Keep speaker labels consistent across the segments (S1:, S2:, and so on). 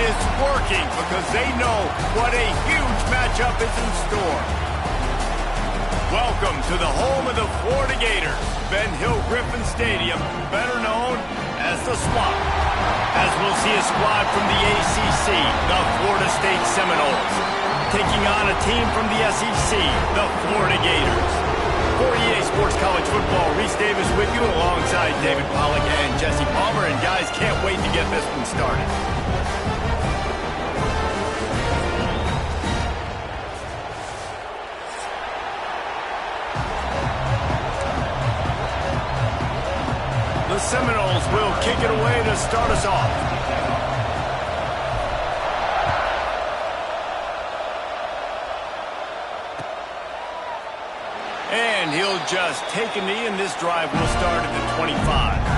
S1: is working because they know what a huge matchup is in store. Welcome to the home of the Florida Gators, Ben Hill Griffin Stadium, better known as the Swamp. As we'll see a squad from the ACC, the Florida State Seminoles, taking on a team from the SEC, the Florida Gators. For EA Sports College Football, Reese Davis with you alongside David Pollack and Jesse Palmer. And guys, can't wait to get this one started. The Seminoles will kick it away to start us off. And he'll just take a knee, and this drive will start at the 25.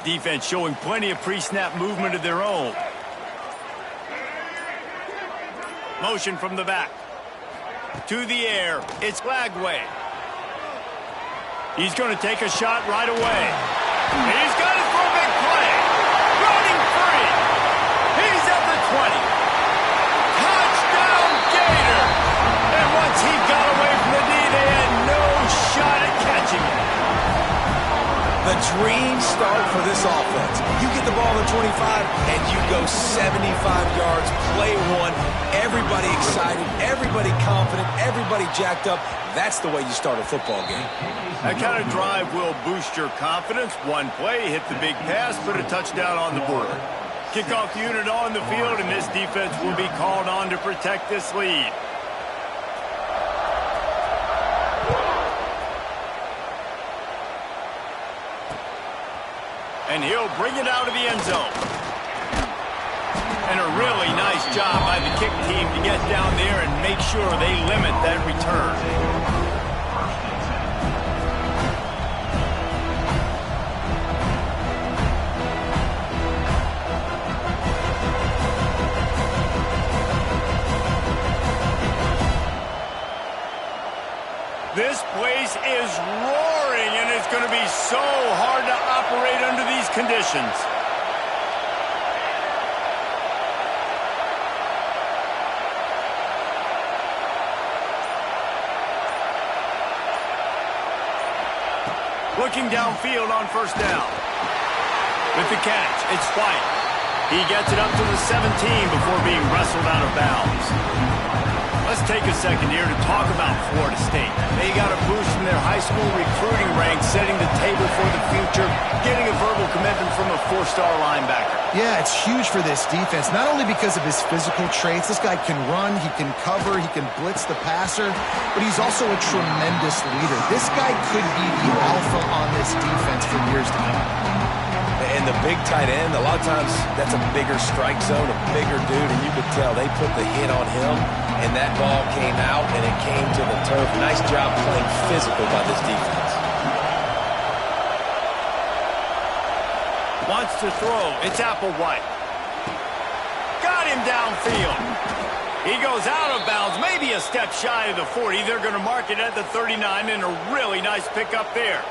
S1: Defense showing plenty of pre-snap movement of their own. Motion from the back. To the air. It's Lagway. He's going to take a shot right away. He's got it for a big play. Running free. He's at the 20. Touchdown Gator. And once he got away from the knee, they had no shot at catching it.
S2: The dream start for this offense. You get the ball at 25, and you go 75 yards, play one. Everybody excited, everybody confident, everybody jacked up. That's the way you start a football game.
S1: That kind of drive will boost your confidence. One play, hit the big pass, put a touchdown on the board. Kickoff unit on the field, and this defense will be called on to protect this lead. And he'll bring it out of the end zone. And a really nice job by the kick team to get down there and make sure they limit that return. This place is roaring, and it's going to be so hard to operate under these conditions. Looking downfield on first down. With the catch, it's White. He gets it up to the 17 before being wrestled out of bounds. Let's take a second here to talk about Florida State. They got a boost from their high school recruiting ranks, setting the table for the future, getting a verbal commitment from a four-star linebacker.
S3: Yeah, it's huge for this defense, not only because of his physical traits. This guy can run, he can cover, he can blitz the passer, but he's also a tremendous leader. This guy could be the alpha on this defense for years to come.
S2: And the big tight end, a lot of times that's a bigger strike zone, a bigger dude, and you could tell they put the hit on him, and that ball came out, and it came to the turf. Nice job playing physical by this defense.
S1: Wants to throw. It's Applewhite. Got him downfield. He goes out of bounds, maybe a step shy of the 40. They're going to mark it at the 39, and a really nice pickup there.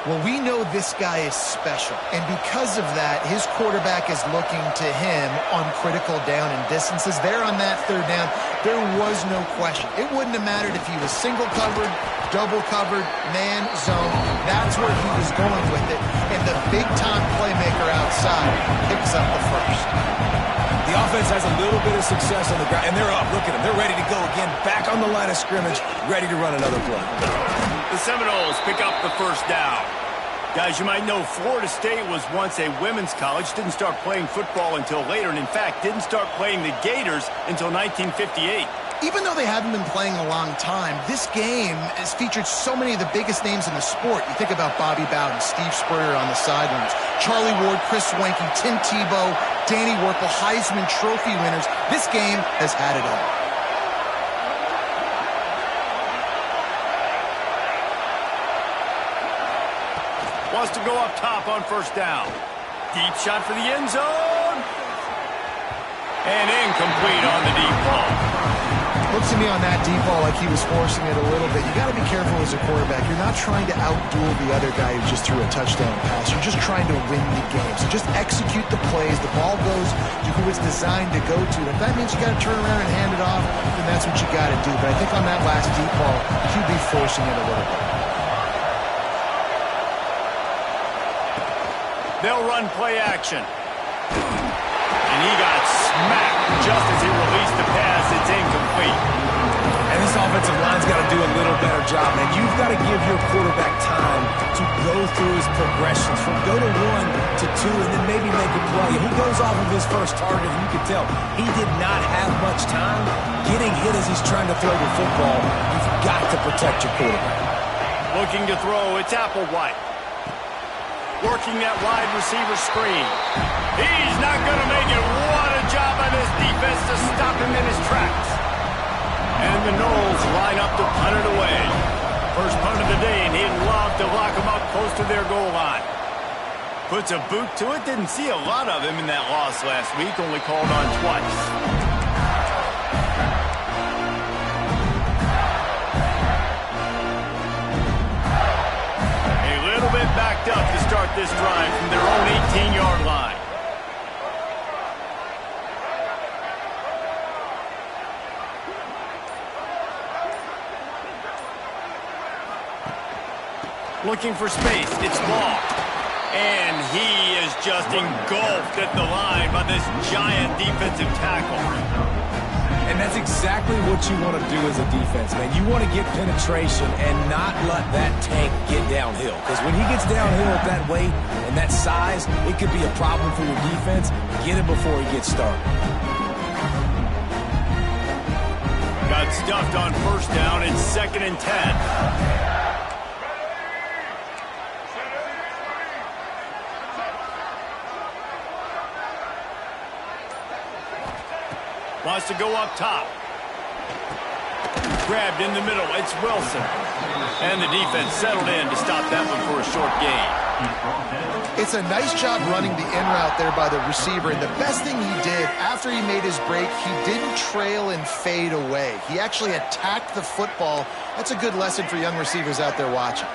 S3: Well, we know this guy is special, and because of that, his quarterback is looking to him on critical down and distances. There on that third down, there was no question. It wouldn't have mattered if he was single covered, double covered, man, zone. That's where he was going with it, and the big-time playmaker outside picks up the first.
S2: The offense has a little bit of success on the ground, and they're up. Look at them. They're ready to go again, back on the line of scrimmage, ready to run another play.
S1: The Seminoles pick up the first down. Guys, you might know Florida State was once a women's college, didn't start playing football until later, and in fact, didn't start playing the Gators until 1958.
S3: Even though they haven't been playing a long time, this game has featured so many of the biggest names in the sport. You think about Bobby Bowden, Steve Spurrier on the sidelines, Charlie Ward, Chris Wenke, Tim Tebow, Danny Werkle, Heisman Trophy winners. This game has had it all.
S1: Wants to go up top on first down. Deep shot for the end zone. And incomplete on the deep ball.
S3: Looks to me on that deep ball like he was forcing it a little bit. You got to be careful as a quarterback. You're not trying to outduel the other guy who just threw a touchdown pass. You're just trying to win the game. So just execute the plays. The ball goes to who it's designed to go to. If that means you got to turn around and hand it off, then that's what you got to do. But I think on that last deep ball, QB forcing it a little bit.
S1: They'll run play action. And he got smacked just as he released the pass. It's incomplete.
S2: And this offensive line's got to do a little better job, man. You've got to give your quarterback time to go through his progressions from go to 1 to 2 and then maybe make a play. And he goes off of his first target, and you can tell he did not have much time getting hit as he's trying to throw the football. You've got to protect your quarterback.
S1: Looking to throw, it's Applewhite. Working that wide receiver screen. He's not going to make it. What a job by this defense to stop him in his tracks. And the Knowles line up to punt it away. First punt of the day, and he'd love to lock him up close to their goal line. Puts a boot to it. Didn't see a lot of him in that loss last week. Only called on twice. Backed up to start this drive from their own 18-yard line. Looking for space. It's Ball. And he is just engulfed at the line by this giant defensive tackle.
S2: And that's exactly what you want to do as a defense, man. You want to get penetration and not let that tank get downhill. Because when he gets downhill at that weight and that size, it could be a problem for your defense. Get him before he gets started.
S1: Got stuffed on first down. It's 2nd and 10. Wants to go up top. Grabbed in the middle. It's Wilson. And the defense settled in to stop that one for a short gain.
S3: It's a nice job running the in route there by the receiver. And the best thing he did after he made his break, he didn't trail and fade away. He actually attacked the football. That's a good lesson for young receivers out there watching.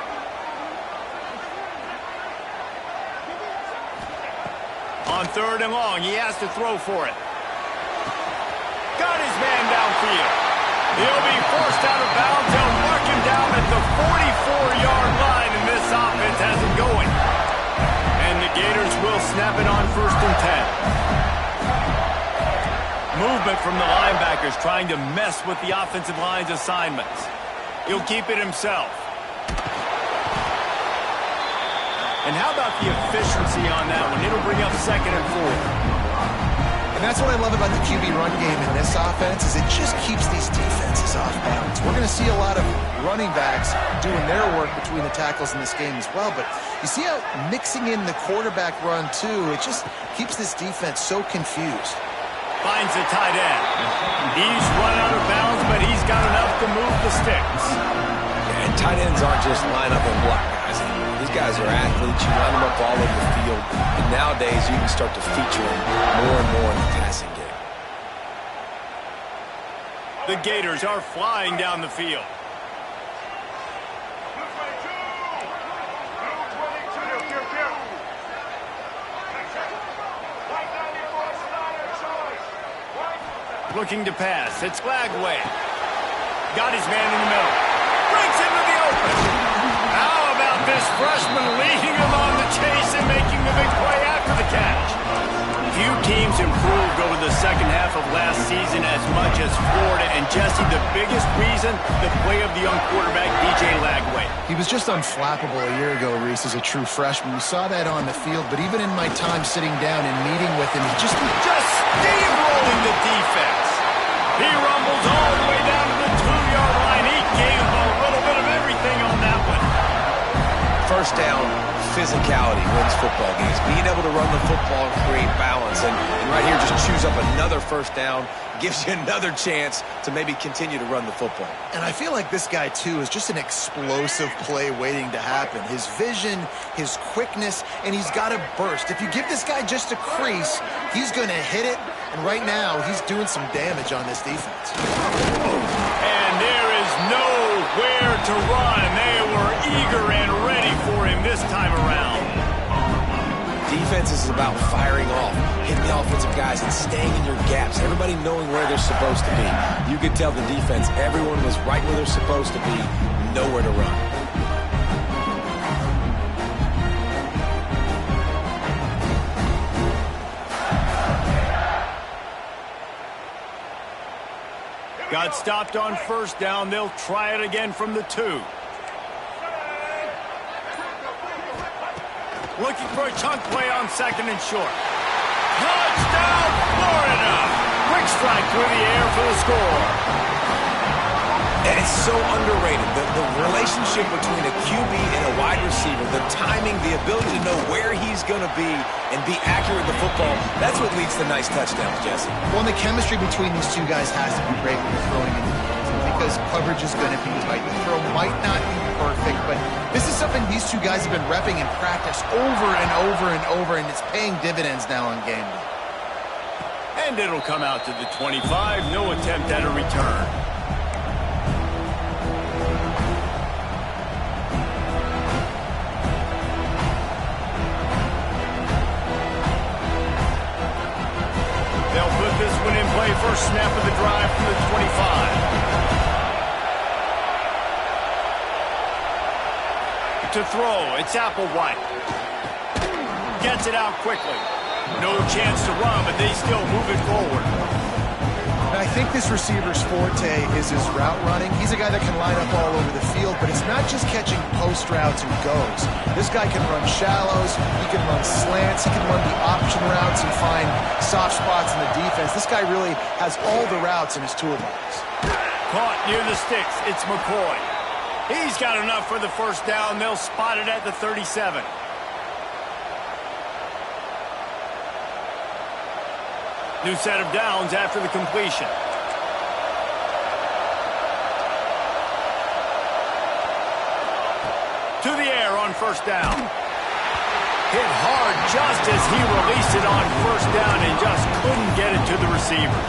S1: On 3rd and long, he has to throw for it. Got his man downfield. He'll be forced out of bounds. They'll mark him down at the 44-yard line, and this offense has him going. And the Gators will snap it on 1st and 10. Movement from the linebackers trying to mess with the offensive line's assignments. He'll keep it himself. And how about the efficiency on that one? It'll bring up 2nd and 4.
S3: And that's what I love about the QB run game in this offense is it just keeps these defenses off balance. We're going to see a lot of running backs doing their work between the tackles in this game as well. But you see how mixing in the quarterback run, too, it just keeps this defense so confused.
S1: Finds the tight end. He's run out of bounds, but he's got enough to move the sticks.
S2: Yeah, and tight ends aren't just line up and block guys anymore. These guys are athletes. You line them up all over the field. And nowadays, you can start to feature them more and more in the passing game.
S1: The Gators are flying down the field. Looking to pass. It's Lagway. Got his man in the middle. Breaks into the open. How about this freshman leading him on the chase and making the big play after the catch? Few teams improved over the second half of last season as much as Florida. And Jesse, the biggest reason, the play of the young quarterback, DJ Lagway.
S3: He was just unflappable a year ago, Reese, as a true freshman. We saw that on the field, but even in my time sitting down and meeting with him, he just
S1: steamrolling the defense. He rumbles all the way down to the 2-yard line. He gave a little bit of everything on that one.
S2: First down, physicality wins football games. Being able to run the football and create balance. And right here, just choose up another first down. Gives you another chance to maybe continue to run the football.
S3: And I feel like this guy, too, is just an explosive play waiting to happen. His vision, his quickness, and he's got a burst. If you give this guy just a crease, he's going to hit it. And right now, he's doing some damage on this defense.
S1: And there is nowhere to run. They were eager and ready for him this time around.
S2: Defense is about firing off, hitting the offensive guys, and staying in your gaps. Everybody knowing where they're supposed to be. You could tell the defense, everyone was right where they're supposed to be, nowhere to run.
S1: Got stopped on first down. They'll try it again from the 2. Looking for a chunk play on second and short. Touchdown, Florida! Quick strike through the air for the score.
S2: And it's so underrated. The relationship between a QB and a wide receiver, the timing, the ability to know where he's going to be and be accurate with the football, that's what leads to nice touchdowns, Jesse.
S3: Well, and the chemistry between these two guys has to be great when you're throwing in the field because coverage is going to be tight. The throw might not be perfect, but this is something these two guys have been repping in practice over and over and over, and it's paying dividends now on game day.
S1: And it'll come out to the 25. No attempt at a return. They'll put this one in play. First snap of the drive from the 25. To throw, it's Applewhite. Gets it out quickly. No chance to run, but they still move it forward.
S3: And I think this receiver's forte is his route running. He's a guy that can line up all over the field, but it's not just catching post routes and goes. This guy can run shallows, he can run slants, he can run the option routes and find soft spots in the defense. This guy really has all the routes in his toolbox.
S1: Caught near the sticks, it's McCoy. He's got enough for the first down. They'll spot it at the 37. New set of downs after the completion. To the air on first down. Hit hard just as he released it on first down and just couldn't get it to the receiver.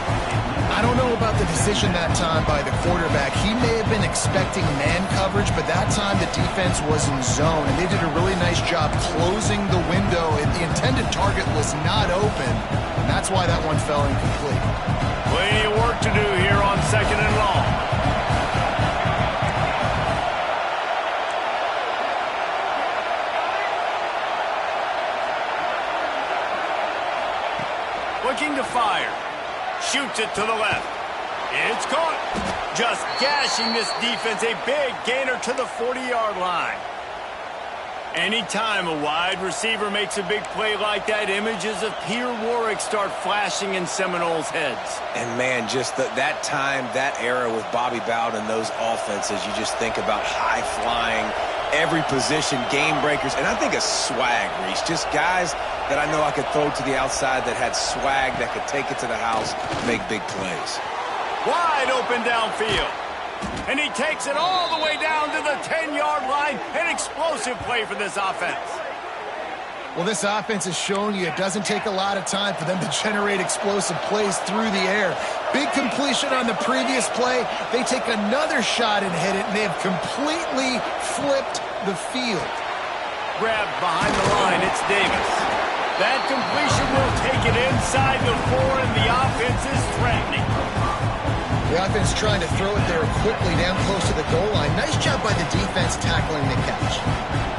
S3: I don't know about the decision that time by the quarterback. He may have been expecting man coverage, but that time the defense was in zone, and they did a really nice job closing the window. The intended target was not open, and that's why that one fell incomplete.
S1: Plenty of work to do here on second and long. Looking to fire. Shoots it to the left. It's caught. Just gashing this defense. A big gainer to the 40-yard line. Anytime a wide receiver makes a big play like that, images of Peter Warrick start flashing in Seminoles' heads.
S2: And, man, just that time, that era with Bobby Bowden and those offenses, you just think about high-flying, every position, game breakers, and I think a swag, Reese. Just guys that I know I could throw to the outside that had swag, that could take it to the house, make big plays.
S1: Wide open downfield. And he takes it all the way down to the 10-yard line. An explosive play for this offense.
S3: Well, this offense has shown you it doesn't take a lot of time for them to generate explosive plays through the air. Big completion on the previous play. They take another shot and hit it, and they have completely flipped the field.
S1: Grabbed behind the line, it's Davis. That completion will take it inside the 4, and the offense is threatening.
S3: The offense trying to throw it there quickly down close to the goal line. Nice job by the defense tackling the catch.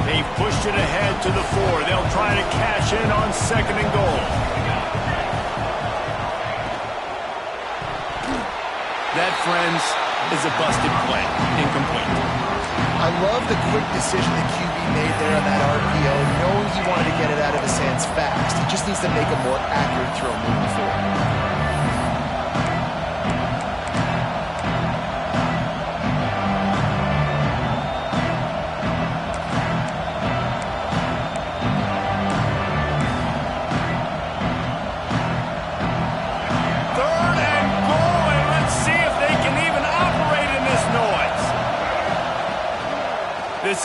S1: They pushed it ahead to the 4. They'll try to cash in on second and goal. That, friends, is a busted play. Incomplete.
S3: I love the quick decision the QB made there on that RPO, knowing he wanted to get it out of his hands fast. He just needs to make a more accurate throw moving forward.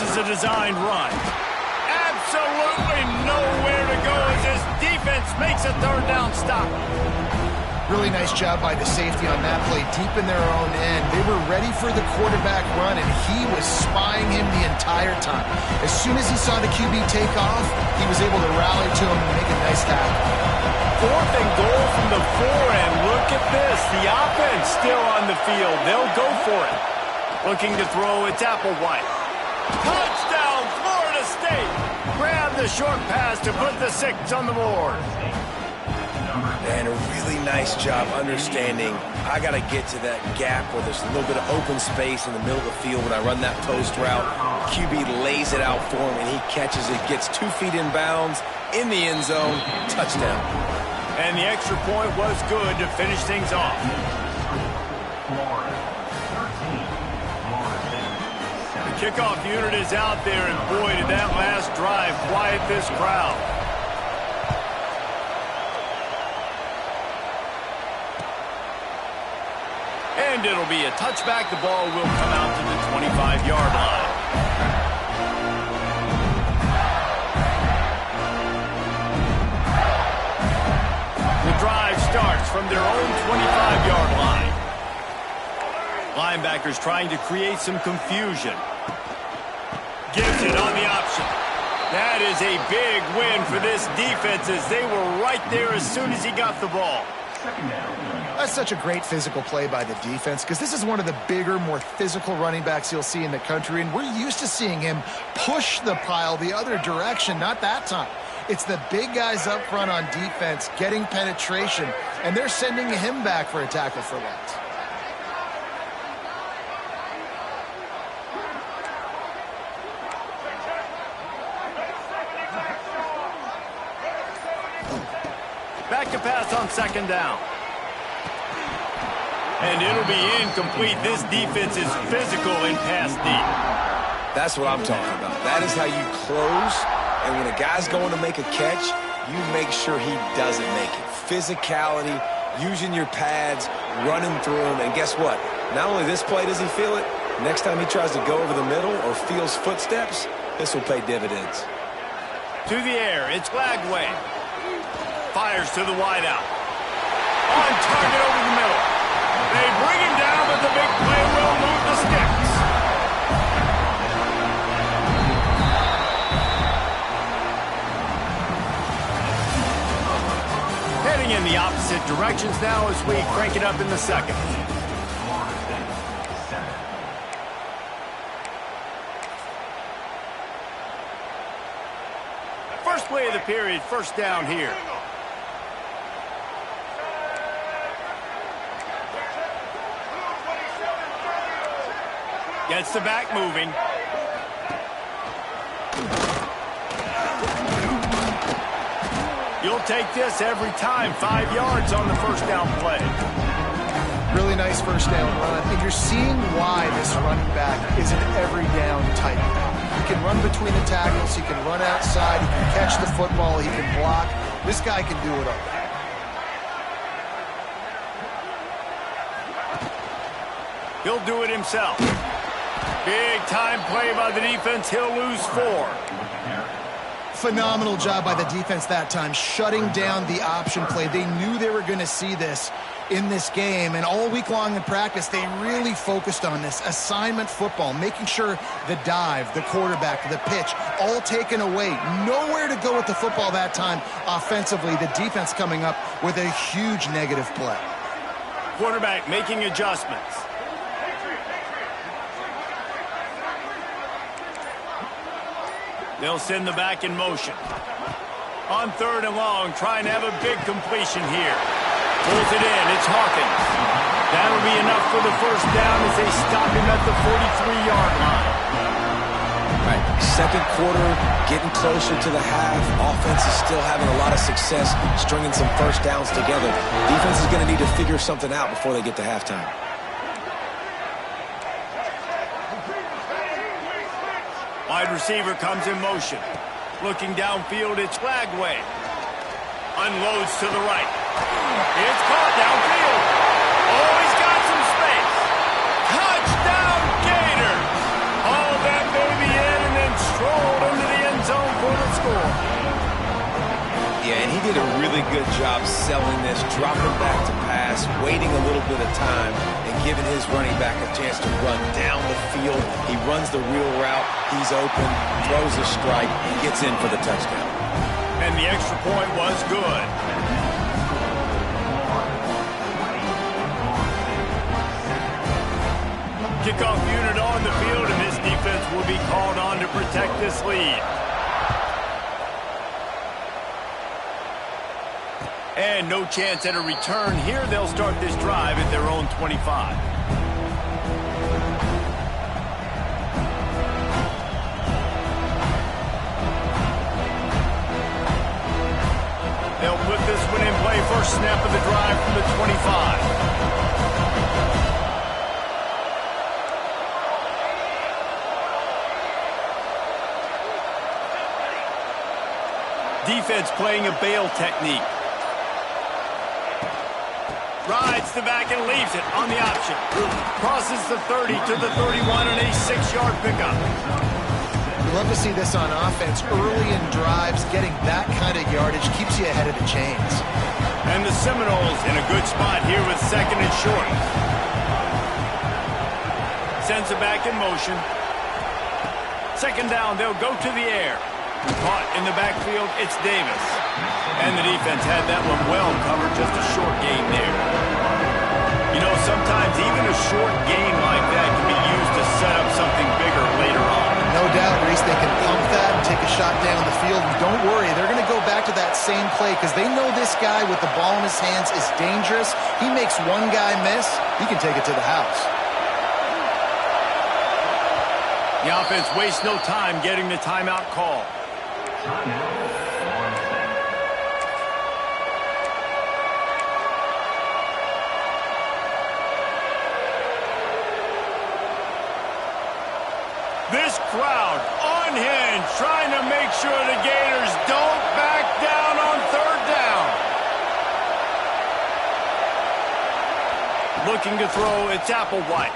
S1: This is a designed run. Absolutely nowhere to go as his defense makes a third down stop.
S3: Really nice job by the safety on that play, deep in their own end. They were ready for the quarterback run, and he was spying him the entire time. As soon as he saw the QB take off, he was able to rally to him and make a nice tackle.
S1: 4th and goal from the 4, and look at this. The offense still on the field. They'll go for it. Looking to throw, it's Applewhite. Touchdown, Florida State. Grab the short pass to put the 6 on the board.
S2: And a really nice job understanding I got to get to that gap where there's a little bit of open space in the middle of the field when I run that post route. QB lays it out for him, and he catches it, gets 2 feet in bounds, in the end zone, touchdown.
S1: And the extra point was good to finish things off. The kickoff unit is out there, and boy, did that last drive quiet this crowd. And it'll be a touchback. The ball will come out to the 25-yard line. The drive starts from their own 25-yard line. Linebackers trying to create some confusion. Gives it on the option. That is a big win for this defense as they were right there as soon as he got the ball.
S3: That's such a great physical play by the defense because this is one of the bigger, more physical running backs you'll see in the country, and we're used to seeing him push the pile the other direction, not that time. It's the big guys up front on defense getting penetration, and they're sending him back for a tackle for loss.
S1: Back to pass on 2nd down. And it'll be incomplete. This defense is physical and pass deep.
S2: That's what I'm talking about. That is how you close, and when a guy's going to make a catch, you make sure he doesn't make it. Physicality, using your pads, running through him, and guess what? Not only this play does he feel it, next time he tries to go over the middle or feels footsteps, this will pay dividends.
S1: To the air, it's Lagway. Fires to the wideout. On target over the middle. They bring him down, but the big play will move the sticks. Heading in the opposite directions now as we crank it up in the 2nd. First play of the period, 1st down here. Gets the back moving. You'll take this every time. 5 yards on the 1st down play.
S3: Really nice 1st down run, and you're seeing why this running back is an every down type back. He can run between the tackles, he can run outside, he can catch the football, he can block. This guy can do it all.
S1: He'll do it himself. Big time play by the defense. He'll lose 4.
S3: Phenomenal job by the defense that time, shutting down the option play. They knew they were going to see this in this game, and all week long in practice, they really focused on this assignment football, making sure the dive, the quarterback, the pitch, all taken away. Nowhere to go with the football that time offensively. The defense coming up with a huge negative play.
S1: Quarterback making adjustments. They'll send the back in motion. On 3rd and long, trying to have a big completion here. Pulls it in. It's Hawkins. That'll be enough for the 1st down as they stop him at the 43-yard line.
S2: All right, 2nd quarter, getting closer to the half. Offense is still having a lot of success stringing some 1st downs together. Defense is going to need to figure something out before they get to halftime.
S1: Wide receiver comes in motion. Looking downfield, it's Lagway. Unloads to the right. It's caught downfield. Oh, he's got some space. Touchdown, Gators. Haul that baby in, and
S2: really good job selling this, dropping back to pass, waiting a little bit of time, and giving his running back a chance to run down the field. He runs the real route. He's open, throws a strike, and gets in for the touchdown.
S1: And the extra point was good. Kickoff unit on the field, and this defense will be called on to protect this lead. And no chance at a return here. They'll start this drive at their own 25. They'll put this one in play. First snap of the drive from the 25. Defense playing a bail technique. Rides the back and leaves it on the option. Crosses the 30 to the 31 and a 6-yard pickup.
S3: You love to see this on offense. Early in drives, getting that kind of yardage keeps you ahead of the chains.
S1: And the Seminoles in a good spot here with second and short. Sends it back in motion. Second down, they'll go to the air. Caught in the backfield, it's Davis. And the defense had that one well covered, just a short gain there. You know, sometimes even a short gain like that can be used to set up something bigger later on.
S3: No doubt, Reese, they can pump that and take a shot down the field. And don't worry, they're going to go back to that same play because they know this guy with the ball in his hands is dangerous. He makes one guy miss, he can take it to the house.
S1: The offense wastes no time getting the timeout call. This crowd unhinged, trying to make sure the Gators don't back down on third down. Looking to throw, it's Applewhite.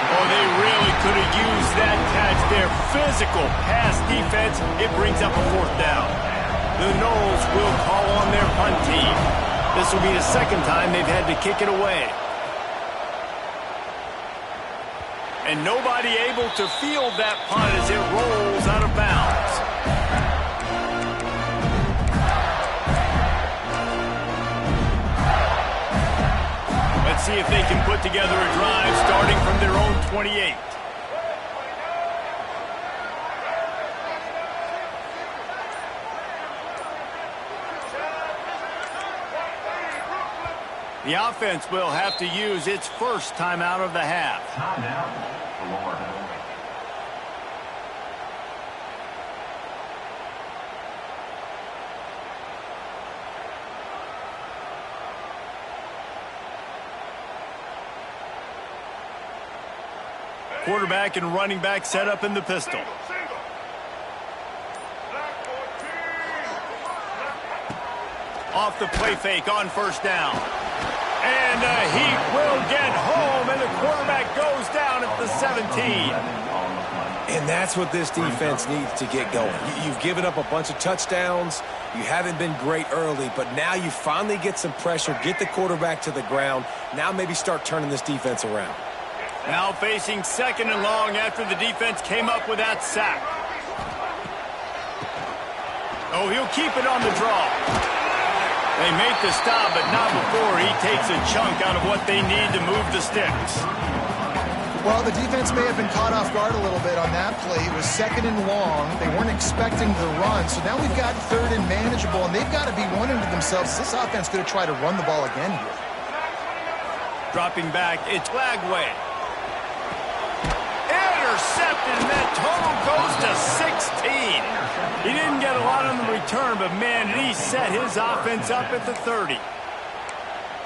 S1: Oh, they really could have used that catch there. Physical pass defense. It brings up a fourth down. The Noles will call on their punt team. This will be the second time they've had to kick it away. And nobody able to field that punt as it rolls out of bounds. Let's see if they can put together a drive starting from their own 28. The offense will have to use its first timeout of the half. Timeout. Quarterback and running back set up in the pistol. Off the play fake on first down. And he will get home, and the quarterback goes down at the 17.
S2: And that's what this defense needs to get going. You've given up a bunch of touchdowns. You haven't been great early, but now you finally get some pressure, get the quarterback to the ground. Now maybe start turning this defense around.
S1: Now facing second and long after the defense came up with that sack. Oh, he'll keep it on the draw. They make the stop, but not before he takes a chunk out of what they need to move the sticks.
S3: Well, the defense may have been caught off guard a little bit on that play. It was second and long. They weren't expecting the run. So now we've got third and manageable, and they've got to be wondering to themselves, is this offense going to try to run the ball again here?
S1: Dropping back, it's Lagway. Intercepted, and that total goes to 16. He didn't get a lot on the return, but man, he set his offense up at the 30.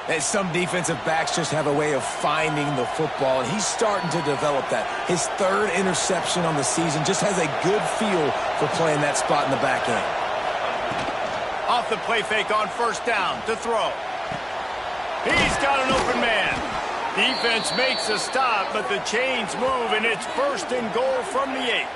S2: And some defensive backs just have a way of finding the football, and he's starting to develop that. His third interception on the season, just has a good feel for playing that spot in the back end.
S1: Off the play fake on first down to throw. He's got an open man. Defense makes a stop, but the chains move, and it's first and goal from the 8.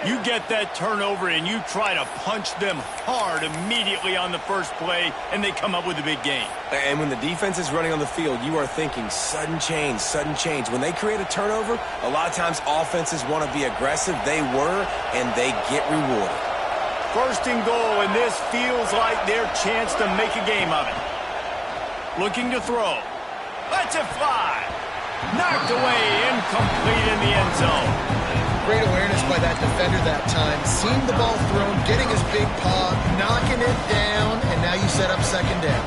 S1: You get that turnover and you try to punch them hard immediately on the first play, and they come up with a big gain.
S2: And when the defense is running on the field, you are thinking sudden change, sudden change. When they create a turnover, a lot of times offenses want to be aggressive. They were, and they get rewarded.
S1: First and goal, and this feels like their chance to make a game of it. Looking to throw. Lets it fly. Knocked away, incomplete in the end zone.
S3: Great awareness by that defender that time. Seeing the ball thrown, getting his big paw, knocking it down, and now you set up second down.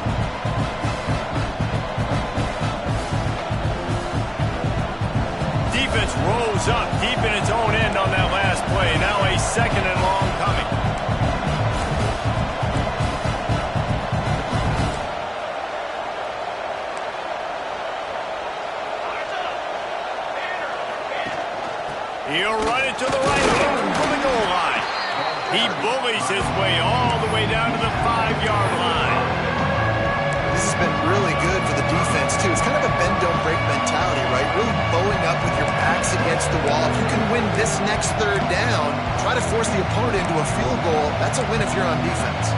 S1: Defense rolls up deep in its own end on that last play. Now a second and long coming. He'll run it to the right, looking for the goal line. He bullies his way all the way down to the 5-yard line.
S3: This has been really good for the defense, too. It's kind of a bend-don't-break mentality, right? Really bowing up with your backs against the wall. If you can win this next third down, try to force the opponent into a field goal. That's a win if you're on defense.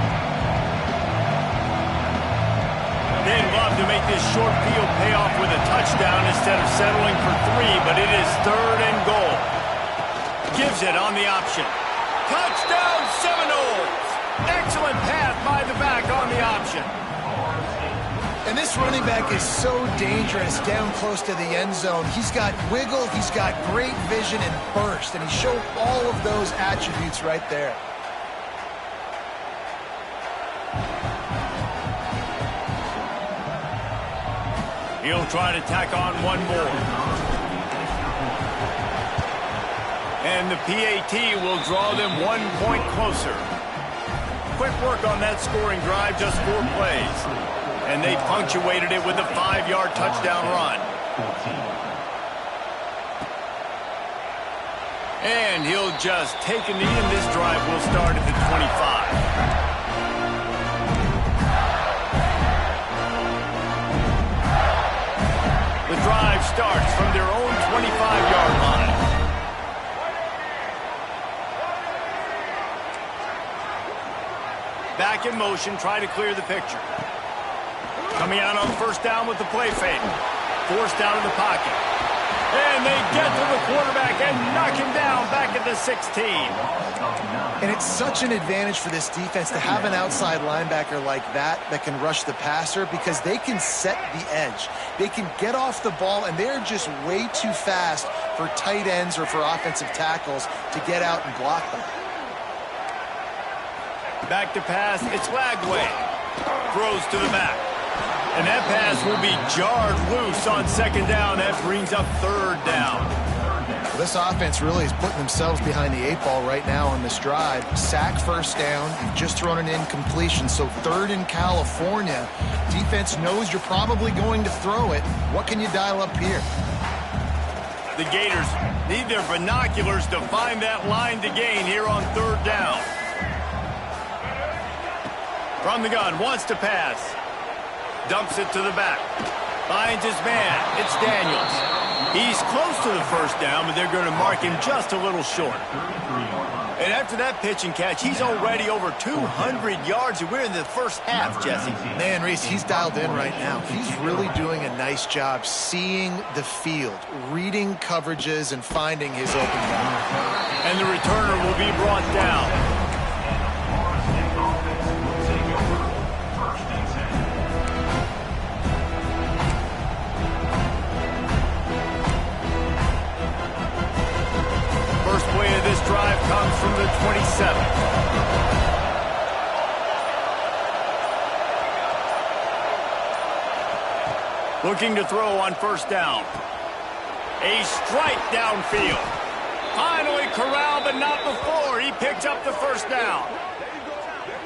S1: They'd love to make this short field pay off with a touchdown instead of settling for 3, but it is third and goal. Gives it on the option. Touchdown Seminoles! Excellent pass by the back on the option.
S3: And this running back is so dangerous down close to the end zone. He's got wiggle, he's got great vision and burst, and he showed all of those attributes right there.
S1: He'll try to tack on one more. And the PAT will draw them 1 point closer. Quick work on that scoring drive, just 4 plays. And they punctuated it with a 5-yard touchdown run. And he'll just take a knee, and this drive will start at the 25. The drive starts from their own 25-yard line. Back in motion, try to clear the picture. Coming out on first down with the play fake. Forced down in the pocket. And they get to the quarterback and knock him down back at the 16.
S3: And it's such an advantage for this defense to have an outside linebacker like that can rush the passer, because they can set the edge. They can get off the ball, and they're just way too fast for tight ends or for offensive tackles to get out and block them.
S1: Back to pass, it's Lagway. Throws to the back. And that pass will be jarred loose on second down. That brings up third down.
S3: Well, this offense really is putting themselves behind the 8 ball right now on this drive. Sack first down. You've just thrown an incompletion. So third in California. Defense knows you're probably going to throw it. What can you dial up here?
S1: The Gators need their binoculars to find that line to gain here on third down. From the gun, wants to pass. Dumps it to the back. Finds his man. It's Daniels. He's close to the first down, but they're going to mark him just a little short. And after that pitch and catch, he's already over 200 yards, and we're in the first half, Jesse.
S3: Man, Reese, he's dialed in right now. He's really doing a nice job seeing the field, reading coverages, and finding his open guy.
S1: And the returner will be brought down. First play of this drive comes from the 27. Looking to throw on first down. A strike downfield. Finally corralled, but not before. He picked up the first down.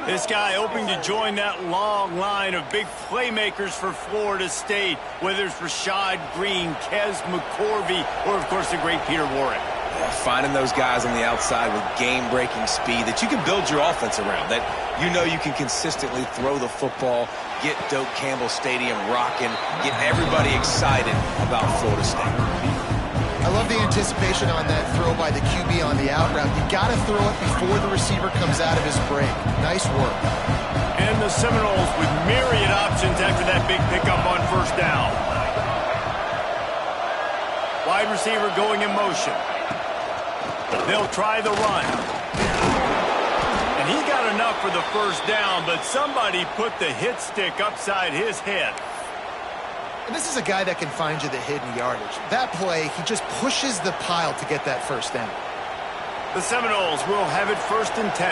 S1: This guy hoping to join that long line of big playmakers for Florida State, whether it's Rashad Green, Kez McCorvey, or, of course, the great Peter Warrick.
S2: Finding those guys on the outside with game-breaking speed that you can build your offense around, that you know you can consistently throw the football, get Doak Campbell Stadium rocking, get everybody excited about Florida State.
S3: I love the anticipation on that throw by the QB on the out route. You got to throw it before the receiver comes out of his break. Nice work.
S1: And the Seminoles with myriad options after that big pickup on first down. Wide receiver going in motion. They'll try the run. And he got enough for the first down, but somebody put the hit stick upside his head.
S3: And this is a guy that can find you the hidden yardage. That play, he just pushes the pile to get that first down.
S1: The Seminoles will have it 1st and 10.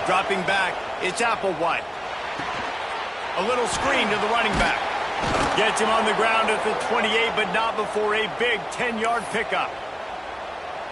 S1: Dropping back, it's Applewhite. A little screen to the running back. Gets him on the ground at the 28, but not before a big 10-yard pickup.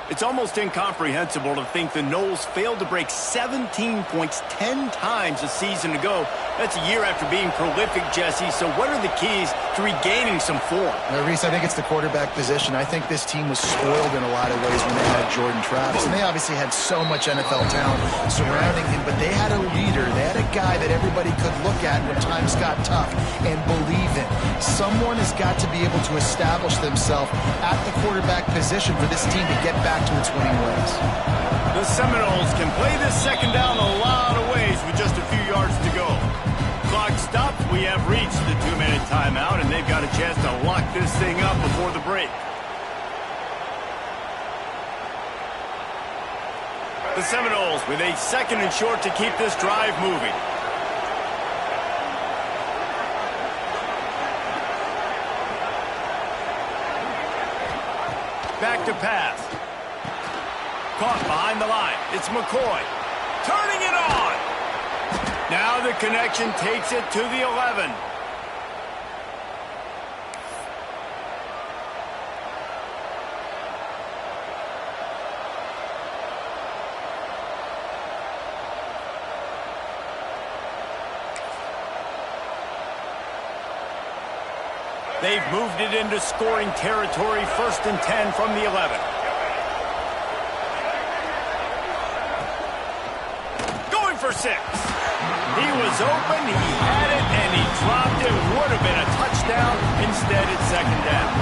S1: It's almost incomprehensible to think the Noles failed to break 17 points 10 times a season ago. That's a year after being prolific, Jesse. So what are the keys to regaining some form?
S3: Reese, I think it's the quarterback position. I think this team was spoiled in a lot of ways when they had Jordan Travis. And they obviously had so much NFL talent surrounding him, but they had a leader. They had a guy that everybody could look at when times got tough and believe in. Someone has got to be able to establish themselves at the quarterback position for this team to get back to its winning ways.
S1: The Seminoles can play this second down a lot of ways with just a few yards to go. Clock stops. We have reached the 2-minute timeout, and they've got a chance to lock this thing up before the break. The Seminoles with a 2nd and short to keep this drive moving. Back to pass. Caught behind the line. It's McCoy. Turning it on. Now the connection takes it to the 11. They've moved it into scoring territory, 1st and 10 from the 11. Going for 6. He was open, he had it, and he dropped it. Would have been a touchdown. Instead, it's 2nd down.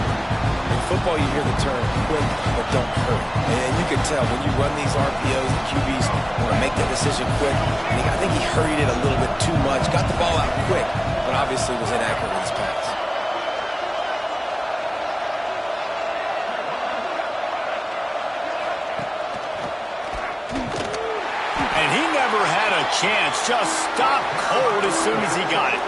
S2: In football, you hear the term quick but don't hurt. And you can tell when you run these RPOs, the QBs want to make that decision quick. And I think he hurried it a little bit too much. Got the ball out quick, but obviously was inaccurate with his pass.
S1: And he never had a chance. Just stopped cold as soon as he got it.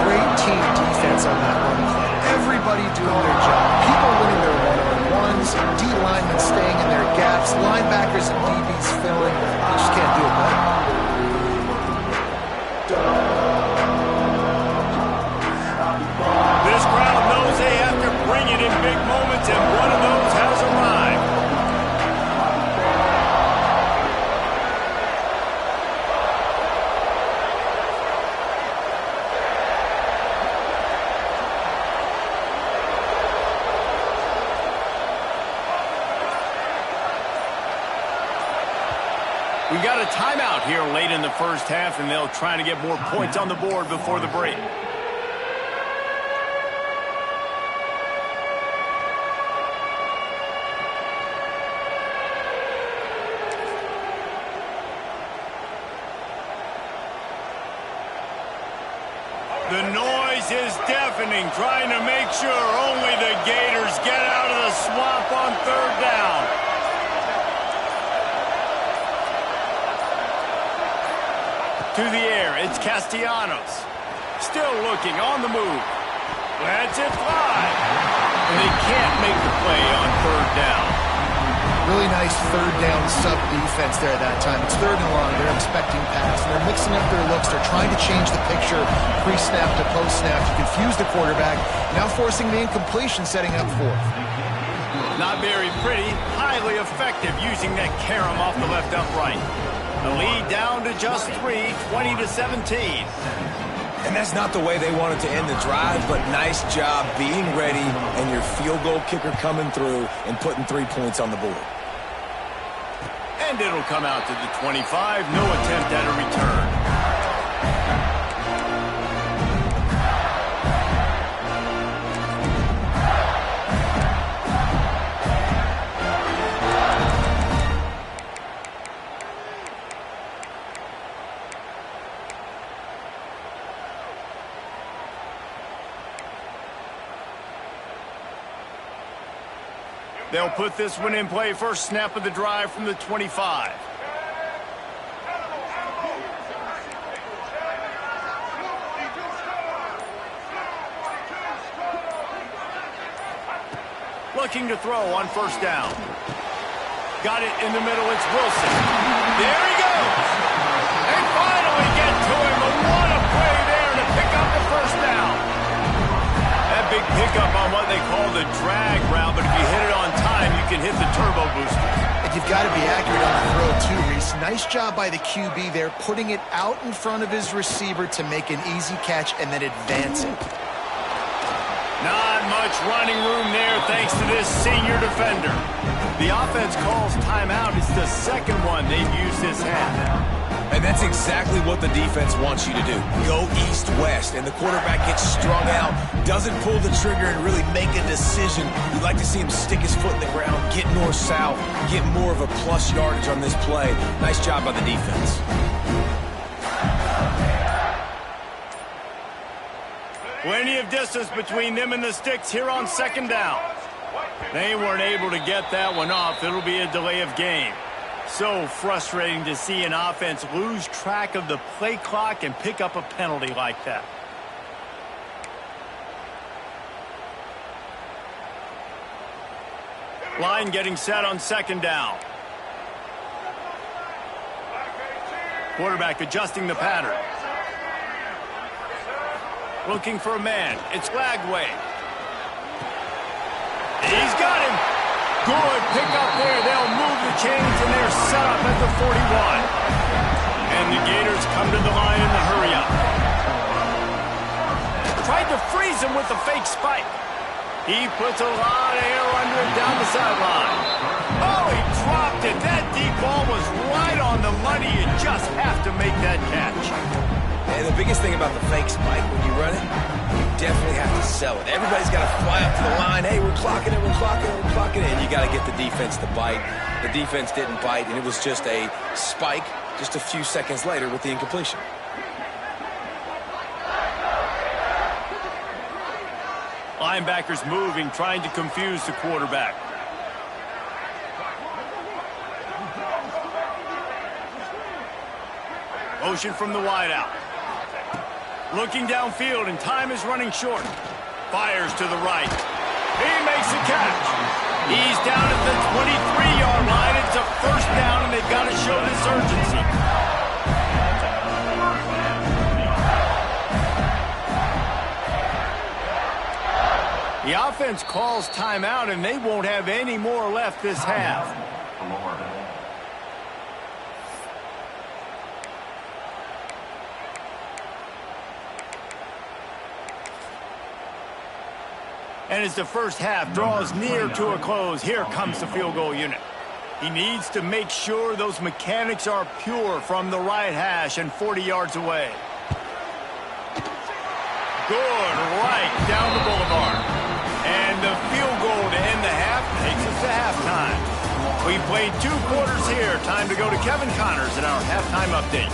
S3: Great team defense on that run play. Everybody doing their job. People winning their one-on-ones, D linemen staying in their gaps, linebackers and DBs filling. You just can't do it better.
S1: This crowd knows they have to bring it in big moments, and one of those has arrived. We got a timeout here late in the first half, and they'll try to get more points on the board before the break. The noise is deafening, trying to make sure only the Gators get out of the swamp on 3rd down. To the air, it's Castellanos. Still looking, on the move. Lets it fly. And they can't make the play on 3rd down.
S3: Really nice 3rd down sub defense there that time. It's 3rd and long. They're expecting pass. They're mixing up their looks. They're trying to change the picture pre-snap to post-snap to confuse the quarterback. Now forcing the incompletion, setting up 4th.
S1: Not very pretty. Highly effective using that carom off the left upright. The lead down to just 3, 20-17.
S2: And that's not the way they wanted to end the drive, but nice job being ready and your field goal kicker coming through and putting 3 points on the board.
S1: And it'll come out to the 25. No attempt at a return. They'll put this one in play first snap of the drive from the 25. Looking to throw on first down. Got it in the middle. It's Wilson. There he goes. They finally get to him. But what a play there to pick up the first down. That big pickup on what they call the drag route, but if you hit it on time, you can hit the turbo booster.
S3: And you've got to be accurate on the throw too, Reese. Nice job by the QB there, putting it out in front of his receiver to make an easy catch and then advance it.
S1: Not much running room there thanks to this senior defender. The offense calls timeout. It's the second one they've used this half.
S2: And that's exactly what the defense wants you to do. Go east-west, and the quarterback gets strung out, doesn't pull the trigger and really make a decision. You'd like to see him stick his foot in the ground, get north-south, get more of a plus yardage on this play. Nice job by the defense.
S1: Plenty of distance between them and the sticks here on second down. They weren't able to get that one off. It'll be a delay of game. So frustrating to see an offense lose track of the play clock and pick up a penalty like that. Line getting set on second down. Quarterback adjusting the pattern. Looking for a man. It's Lagway. He's got him. Good pickup there. They'll move the chains, and they're set up at the 41. And the Gators come to the line in the hurry-up. Tried to freeze him with the fake spike. He puts a lot of air under it down the sideline. Oh, he dropped it. That deep ball was right on the money. You just have to make that catch.
S2: And the biggest thing about the fake spike when you run it, you definitely have to sell it. Everybody's got to fly up to the line. Hey, we're clocking it, we're clocking it, we're clocking it. And you got to get the defense to bite. The defense didn't bite, and it was just a spike just a few seconds later with the incompletion.
S1: Linebackers moving, trying to confuse the quarterback. Motion from the wideout. Looking downfield, and time is running short. Fires to the right. He makes the catch. He's down at the 23-yard line. It's a first down, and they've got to show this urgency. The offense calls timeout, and they won't have any more left this half. And as the first half draws near to a close, here comes the field goal unit. He needs to make sure those mechanics are pure from the right hash and 40 yards away. Good, right down the boulevard. And the field goal to end the half takes us to halftime. We played 2 quarters here. Time to go to Kevin Connors in our halftime update.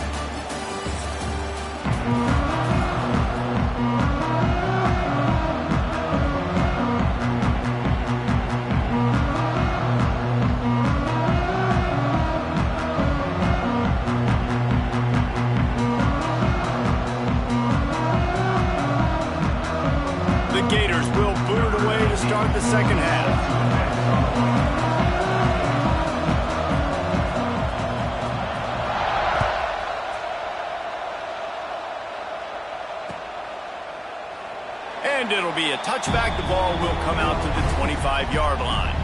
S1: The Gators will boot it away to start the second half. And it'll be a touchback. The ball will come out to the 25-yard line.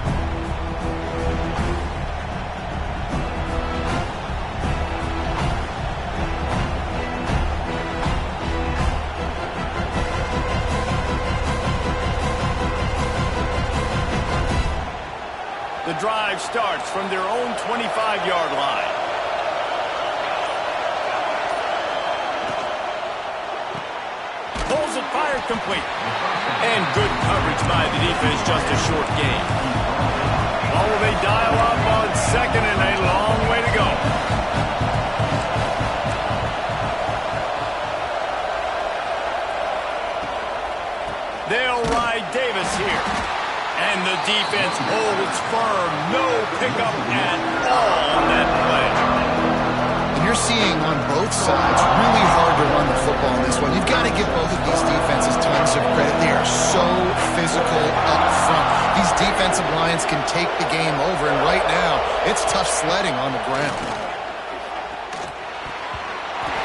S1: The drive starts from their own 25-yard line. Pulls it, fired, complete. And good coverage by the defense, just a short gain. Oh, they dial up on second, and a long way to go. They'll ride Davis here. And the defense holds firm. No pickup at all on that play.
S3: And you're seeing on both sides, really hard to run the football in this one. You've got to give both of these defenses tons of credit. They are so physical up front. These defensive lines can take the game over, and right now, it's tough sledding on the ground.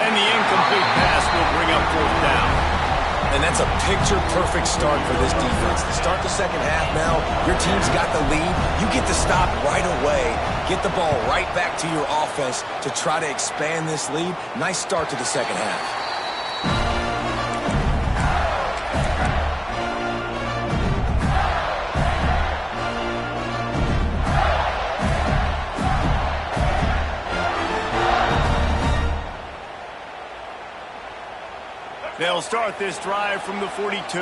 S1: And the incomplete pass will bring up 4th down.
S2: And that's a picture-perfect start for this defense. To start the second half now, your team's got the lead. You get to stop right away, get the ball right back to your offense to try to expand this lead. Nice start to the second half.
S1: They'll start this drive from the 42.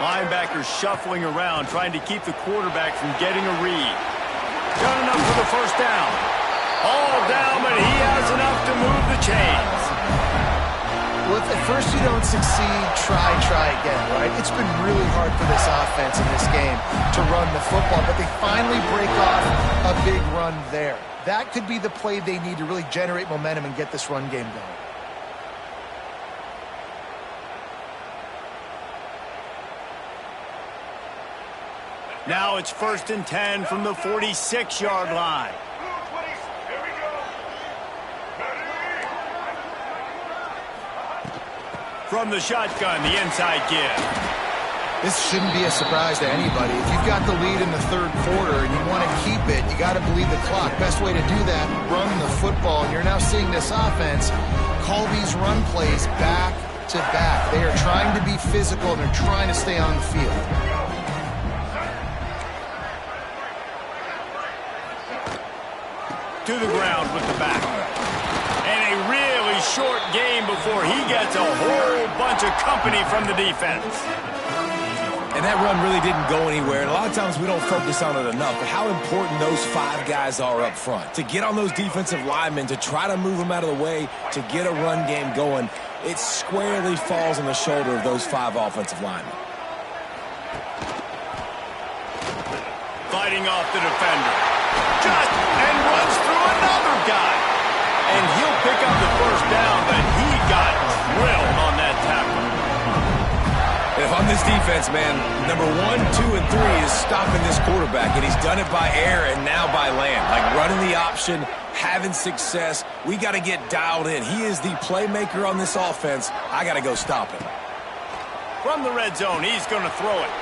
S1: Linebackers shuffling around, trying to keep the quarterback from getting a read. Got enough for the 1st down. All down, but he has enough to move the chains.
S3: Well, if at first you don't succeed, try again, right? It's been really hard for this offense in this game to run the football, but they finally break off a big run there. That could be the play they need to really generate momentum and get this run game going.
S1: Now it's 1st and 10 from the 46-yard line. From the shotgun, the inside give.
S3: This shouldn't be a surprise to anybody. If you've got the lead in the 3rd quarter and you want to keep it, you got to bleed the clock. Best way to do that, run the football. And you're now seeing this offense call these run plays back to back. They are trying to be physical, and they're trying to stay on the field.
S1: To the ground with the back. And a really short game before he gets a whole bunch of company from the defense.
S2: And that run really didn't go anywhere. And a lot of times we don't focus on it enough. But how important those 5 guys are up front. To get on those defensive linemen, to try to move them out of the way, to get a run game going, it squarely falls on the shoulder of those 5 offensive linemen.
S1: Fighting off the defender. And runs through another guy. And he'll pick up the 1st down, but he got drilled on that tackle.
S2: If I'm this defense, man, number 1, 2, and 3 is stopping this quarterback, and he's done it by air and now by land. Like running the option, having success. We got to get dialed in. He is the playmaker on this offense. I got to go stop him.
S1: From the red zone, he's going to throw it.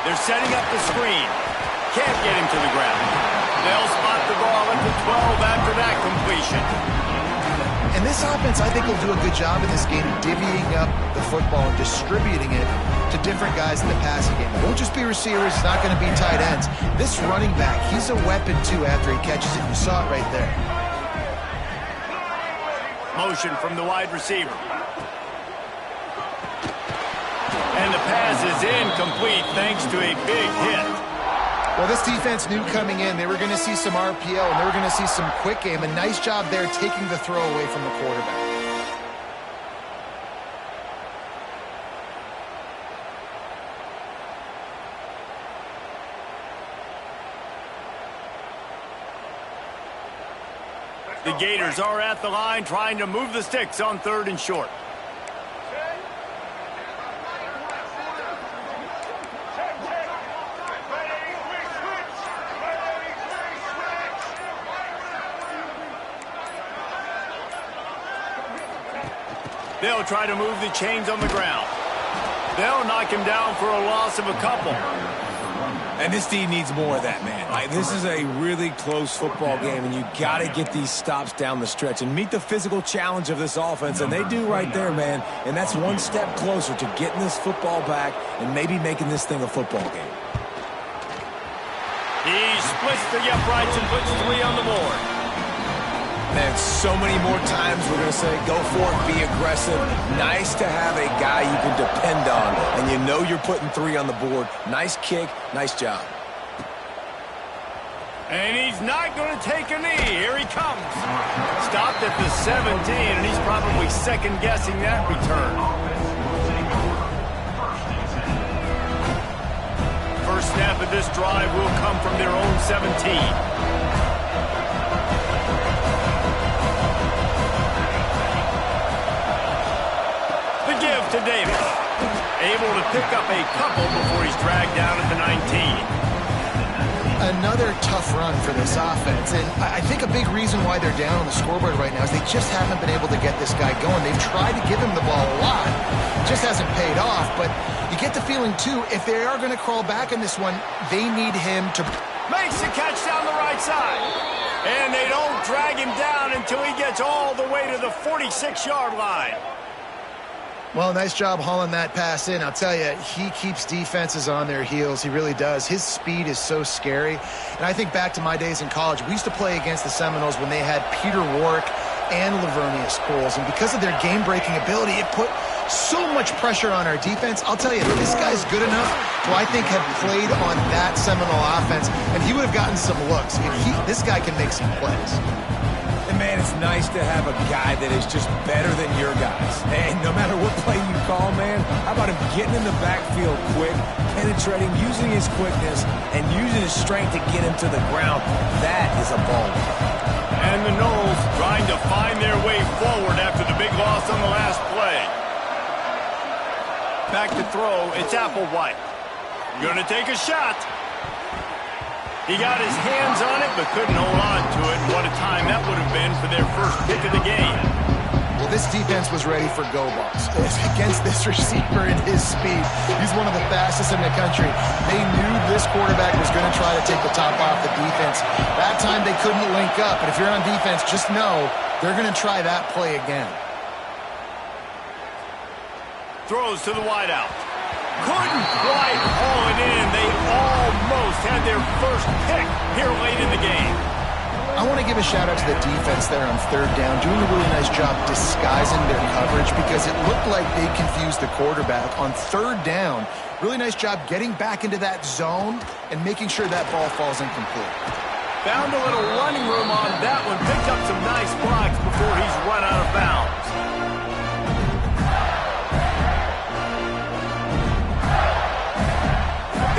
S1: They're setting up the screen. Can't get him to the ground. They'll spot the ball at the 12 after that completion.
S3: And this offense, I think, will do a good job in this game divvying up the football and distributing it to different guys in the passing game. It won't just be receivers. It's not going to be tight ends. This running back, he's a weapon, too, after he catches it. You saw it right there.
S1: Motion from the wide receiver. And the pass is incomplete thanks to a big hit.
S3: Well, this defense knew coming in they were going to see some RPO and they were going to see some quick game. A nice job there taking the throw away from the quarterback.
S1: The Gators are at the line trying to move the sticks on 3rd and short. They'll try to move the chains on the ground. They'll knock him down for a loss of a couple.
S2: And this D needs more of that, man. Like, this is a really close football game, and you got to get these stops down the stretch and meet the physical challenge of this offense, and they do right there, man. And that's one step closer to getting this football back and maybe making this thing a football game.
S1: He splits the uprights and puts 3 on the board.
S2: Man, so many more times we're going to say, go for it, be aggressive. Nice to have a guy you can depend on, and you know you're putting 3 on the board. Nice kick, nice job.
S1: And he's not going to take a knee. Here he comes. Stopped at the 17, and he's probably second-guessing that return. First snap of this drive will come from their own 17. The give to Davis. Able to pick up a couple before he's dragged down at the 19.
S3: Another tough run for this offense, and I think a big reason why they're down on the scoreboard right now is they just haven't been able to get this guy going. They've tried to give him the ball a lot. It just hasn't paid off, but you get the feeling, too, if they are going to crawl back in this one, they need him to...
S1: Makes the catch down the right side. And they don't drag him down until he gets all the way to the 46-yard line.
S3: Well, nice job hauling that pass in. I'll tell you, he keeps defenses on their heels. He really does. His speed is so scary. And I think back to my days in college. We used to play against the Seminoles when they had Peter Warrick and Lavernius Coles. And because of their game-breaking ability, it put so much pressure on our defense. I'll tell you, this guy's good enough to, I think, have played on that Seminole offense. And he would have gotten some looks. This guy can make some plays.
S2: And, man, it's nice to have a guy that is just better than your guys. And no matter what play you call, man, how about him getting in the backfield quick, penetrating, using his quickness, and using his strength to get him to the ground? That is a ball.
S1: And the Noles trying to find their way forward after the big loss on the last play. Back to throw, it's Applewhite. Gonna take a shot. He got his hands on it, but couldn't hold on to it. What a time that would have been for their first pick of the game.
S3: Well, this defense was ready for go balls against this receiver and his speed. He's one of the fastest in the country. They knew this quarterback was going to try to take the top off the defense. That time they couldn't link up, but if you're on defense, just know they're going to try that play again.
S1: Throws to the wideout. Couldn't quite haul it in. They almost had their first pick here late in the game.
S3: I want to give a shout-out to the defense there on third down, doing a really nice job disguising their coverage because it looked like they confused the quarterback on third down. Really nice job getting back into that zone and making sure that ball falls incomplete.
S1: Found a little running room on that one. Picked up some nice blocks before he's run out of bounds.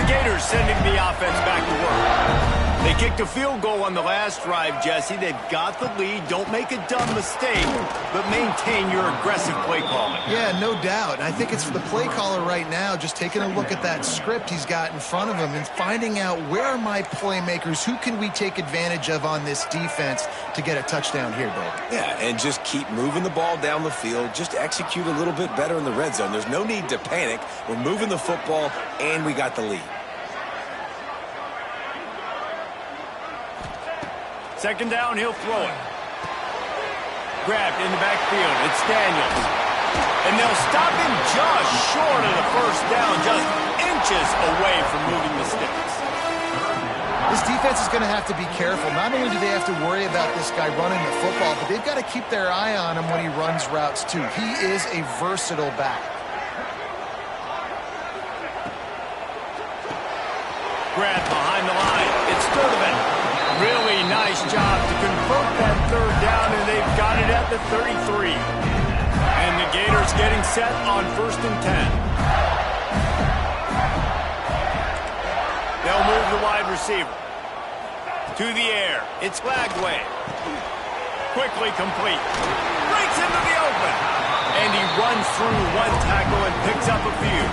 S1: Gators sending the offense back to work. They kicked a field goal on the last drive, Jesse. They've got the lead. Don't make a dumb mistake, but maintain your aggressive play calling.
S3: Yeah, no doubt. And I think it's for the play caller right now, just taking a look at that script he's got in front of him and finding out where are my playmakers, who can we take advantage of on this defense to get a touchdown here, David.
S2: Yeah, and just keep moving the ball down the field. Just execute a little bit better in the red zone. There's no need to panic. We're moving the football, and we got the lead.
S1: Second down, he'll throw it. Grabbed in the backfield. It's Daniels. And they'll stop him just short of the first down, just inches away from moving the sticks.
S3: This defense is going to have to be careful. Not only do they have to worry about this guy running the football, but they've got to keep their eye on him when he runs routes, too. He is a versatile back.
S1: Grabbed behind the line. It's Sturdivant. Really nice job to convert that third down, and they've got it at the 33. And the Gators getting set on 1st and 10. They'll move the wide receiver. To the air. It's Lagway. Quickly complete. Breaks into the open. And he runs through one tackle and picks up a few.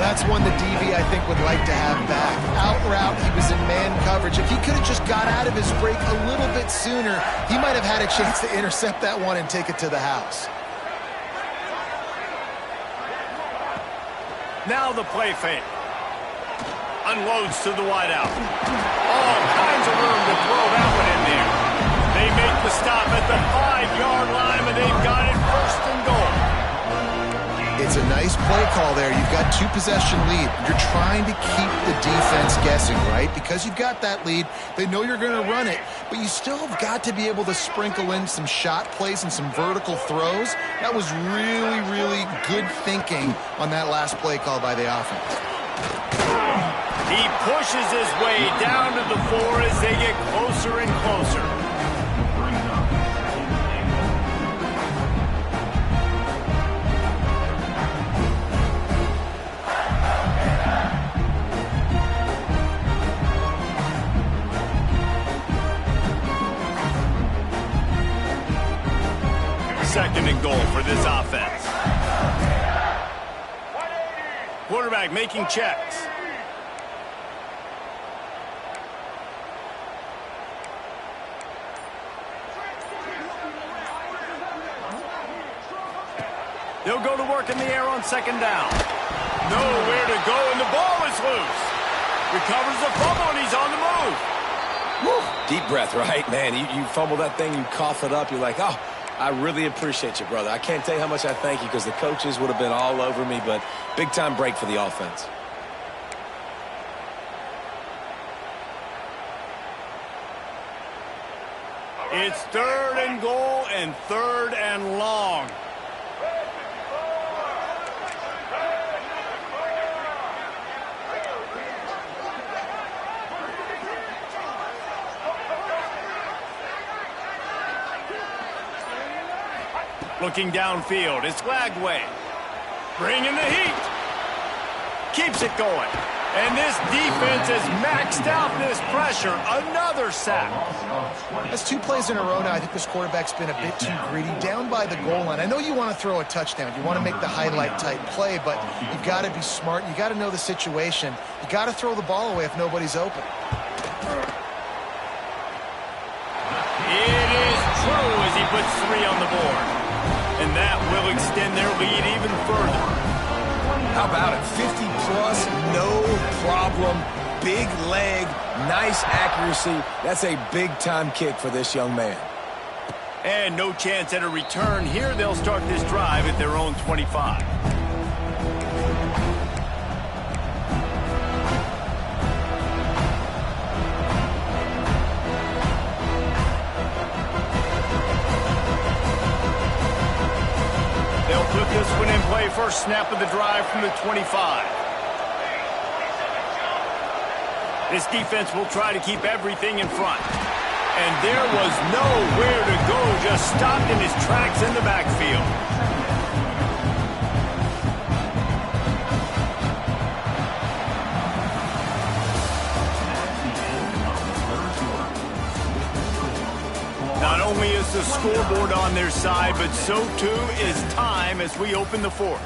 S3: That's one the DB, I think, would like to have back. Out route, he was in man coverage. If he could have just got out of his break a little bit sooner, he might have had a chance to intercept that one and take it to the house.
S1: Now the play fake. Unloads to the wideout. All kinds of room to throw that one in there. They make the stop at the 5-yard line, and they've got it 1st and goal.
S3: It's a nice play call there. You've got 2-possession lead. You're trying to keep the defense guessing, right? Because you've got that lead, they know you're going to run it, but you still have got to be able to sprinkle in some shot plays and some vertical throws. That was really, really good thinking on that last play call by the offense.
S1: He pushes his way down to the 4 as they get closer and closer. 2nd and goal for this offense. Quarterback making checks. They'll go to work in the air on 2nd down. Nowhere to go, and the ball is loose. Recovers the fumble, and he's on the move.
S2: Woo. Deep breath, right? Man, you fumble that thing, you cough it up, you're like, oh, I really appreciate you, brother. I can't tell you how much I thank you because the coaches would have been all over me, but big-time break for the offense.
S1: It's 3rd and goal and 3rd and long. Looking downfield, it's Lagway. Bringing the heat. Keeps it going. And this defense is maxed out this pressure. Another sack.
S3: That's 2 plays in a row now. I think this quarterback's been a bit too greedy. Down by the goal line. I know you want to throw a touchdown. You want to make the highlight-type play, but you've got to be smart. You've got to know the situation. You got to throw the ball away if nobody's open.
S1: It is true as he puts 3 on the board. And that will extend their lead even further.
S2: How about it? 50-plus, no problem. Big leg, nice accuracy. That's a big-time kick for this young man.
S1: And no chance at a return here. They'll start this drive at their own 25. They'll put this one in play. First snap of the drive from the 25. This defense will try to keep everything in front. And there was nowhere to go, just stopped in his tracks in the backfield. Not only is the scoreboard on their side, but so too is time as we open the 4th.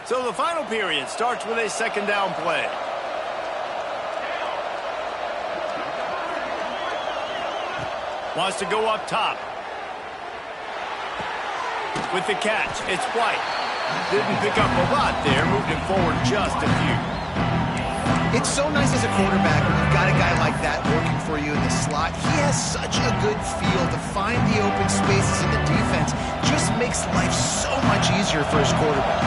S1: So the final period starts with a 2nd down play. Wants to go up top. With the catch, it's White. Didn't pick up a lot there, moved him forward just a few.
S3: It's so nice as a quarterback when you've got a guy like that working for you in the slot. He has such a good feel to find the open spaces in the defense. Just makes life so much easier for his quarterback.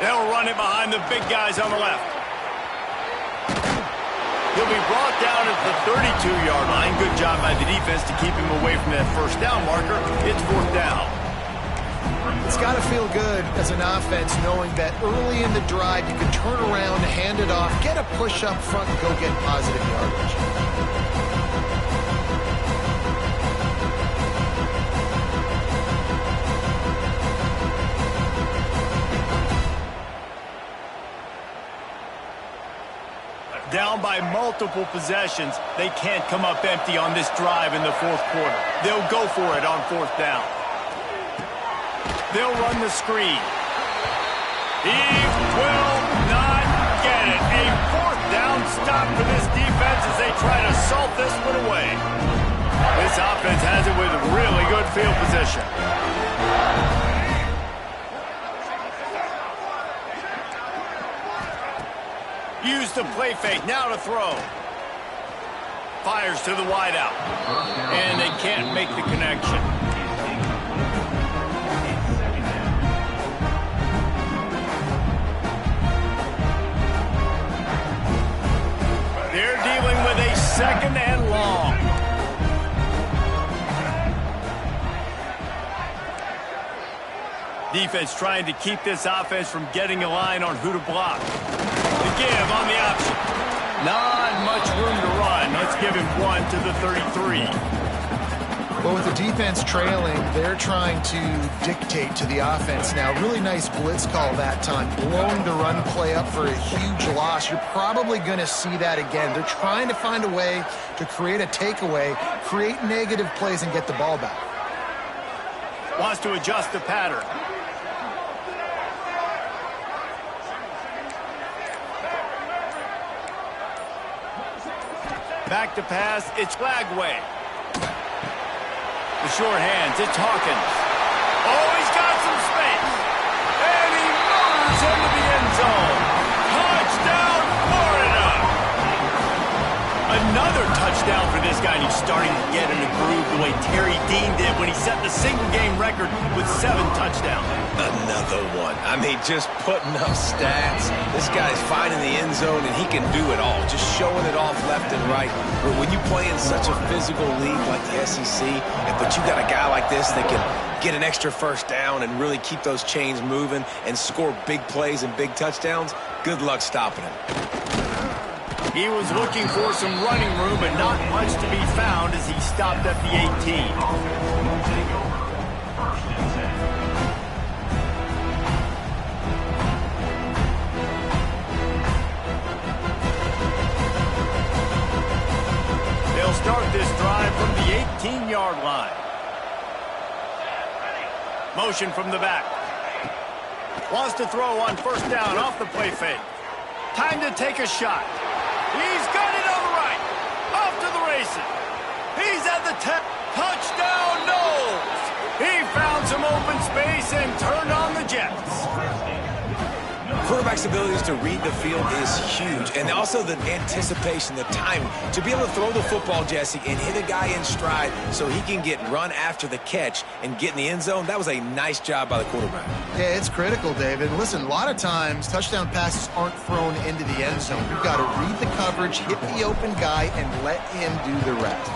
S1: They'll run it behind the big guys on the left. He'll be brought down at the 32-yard line. Good job by the defense to keep him away from that 1st down marker. It's 4th down.
S3: It's got to feel good as an offense knowing that early in the drive you can turn around, hand it off, get a push up front, and go get positive yardage.
S1: Down by multiple possessions, they can't come up empty on this drive in the 4th quarter. They'll go for it on 4th down. They'll run the screen. He will not get it. A 4th down stop for this defense as they try to salt this one away. This offense has it with really good field position. Use the play fake, now to throw. Fires to the wideout. And they can't make the connection. They're dealing with a 2nd and long. Defense trying to keep this offense from getting a line on who to block. The give on the option. Not much room to run. Let's give him 1 to the 33.
S3: Well, with the defense trailing, they're trying to dictate to the offense now. Really nice blitz call that time, blowing the run play up for a huge loss. You're probably going to see that again. They're trying to find a way to create a takeaway, create negative plays, and get the ball back.
S1: Wants to adjust the pattern. Back to pass, it's Flagway. The short hands, it's Hawkins. Oh, he's got some space. And he motors into the end zone. Touchdown, Florida. Another touchdown for this guy, and he's starting to get in the groove the way Terry Dean did when he set the single-game record with 7 touchdowns.
S2: Another one. I mean, just putting up stats. This guy's finding the end zone, and he can do it all, just showing it off left and right. But when you play in such a physical league like the SEC, but you got a guy like this that can get an extra first down and really keep those chains moving and score big plays and big touchdowns, good luck stopping him.
S1: He was looking for some running room, but not much to be found as he stopped at the 18. They'll start this drive from the 18-yard line. Motion from the back. Wants to throw on first down off the play fake. Time to take a shot. He's got it on the right. Off to the races. He's at the 10. Touchdown, Knowles. He found some open space and turned on the Jets.
S2: Quarterback's abilities to read the field is huge, and also the anticipation, the timing. To be able to throw the football, Jesse, and hit a guy in stride so he can get run after the catch and get in the end zone, that was a nice job by the quarterback.
S3: Yeah, it's critical, David. Listen, a lot of times touchdown passes aren't thrown into the end zone. You've got to read the coverage, hit the open guy, and let him do the rest.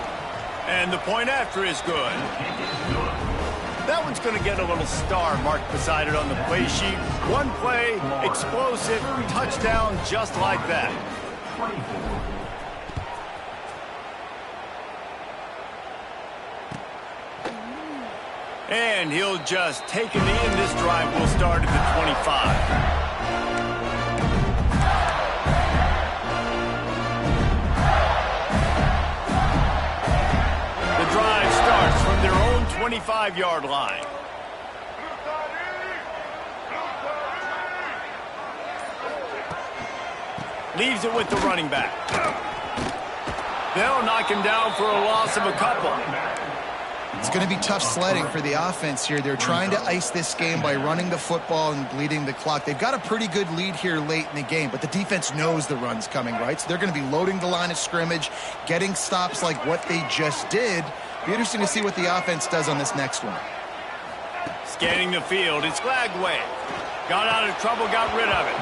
S3: And
S1: the point after is good. That one's going to get a little star marked beside it on the play sheet. One play, explosive, touchdown, just like that. And he'll just take a knee, and this drive will start at the 25. The drive starts from their own 25-yard line. Leaves it with the running back. They'll knock him down for a loss of a couple.
S3: It's going to be tough sledding for the offense here. They're trying to ice this game by running the football and bleeding the clock. They've got a pretty good lead here late in the game, but the defense knows the run's coming, right? So they're going to be loading the line of scrimmage, getting stops like what they just did. Be interesting to see what the offense does on this next one.
S1: Scanning the field, it's Flagway. Got out of trouble, got rid of it.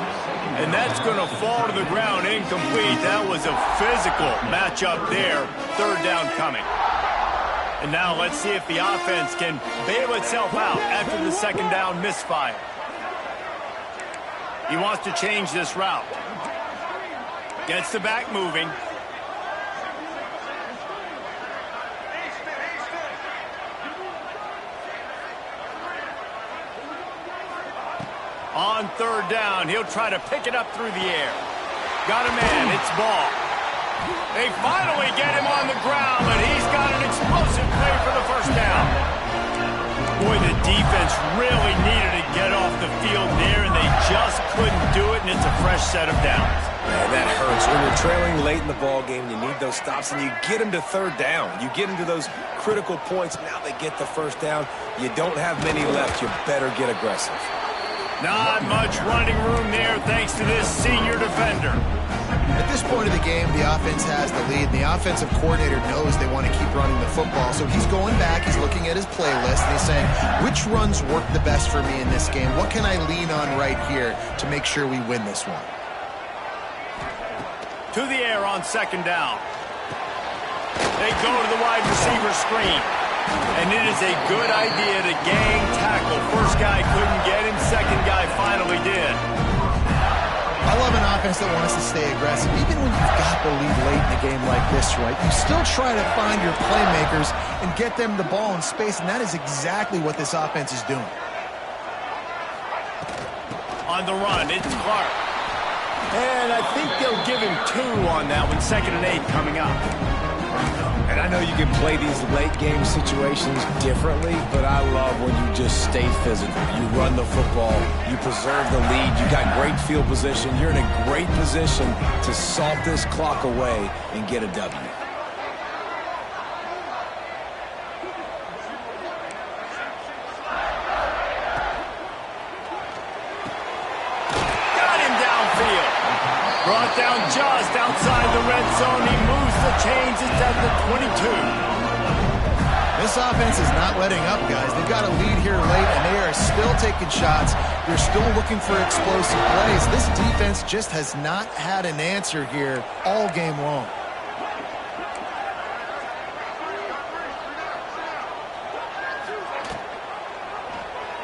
S1: And that's going to fall to the ground, incomplete. That was a physical matchup there. Third down coming. And now let's see if the offense can bail itself out after the second down misfire. He wants to change this route. Gets the back moving. On third down, he'll try to pick it up through the air. Got a man, it's ball. They finally get him on the ground, but he's got an explosive play for the first down. Boy, the defense really needed to get off the field there, and they just couldn't do it, and it's a fresh set of downs.
S2: Man, that hurts. When you're trailing late in the ball game, you need those stops, and you get them to third down. You get them to those critical points. Now they get the first down. You don't have many left. You better get aggressive.
S1: Not much running room there thanks to this senior defender.
S3: At this point of the game, the offense has the lead. The offensive coordinator knows they want to keep running the football. So he's going back, he's looking at his playlist, and he's saying, which runs work the best for me in this game? What can I lean on right here to make sure we win this one?
S1: To the air on second down. They go to the wide receiver screen. And it is a good idea to gang tackle. First guy couldn't get
S3: offense that wants to stay aggressive. Even when you've got the lead late in a game like this, right, you still try to find your playmakers and get them the ball in space, and that is exactly what this offense is doing.
S1: On the run, it's Clark. And I think they'll give him 2 on that one. 2nd and 8 coming up.
S2: And I know you can play these late-game situations differently, but I love when you just stay physical. You run the football, you preserve the lead, you got great field position. You're in a great position to salt this clock away and get a W.
S1: Brought down just outside the red zone. He moves the chains. It's at the 22.
S3: This offense is not letting up, guys. They've got a lead here late, and they are still taking shots. They're still looking for explosive plays. This defense just has not had an answer here all game long.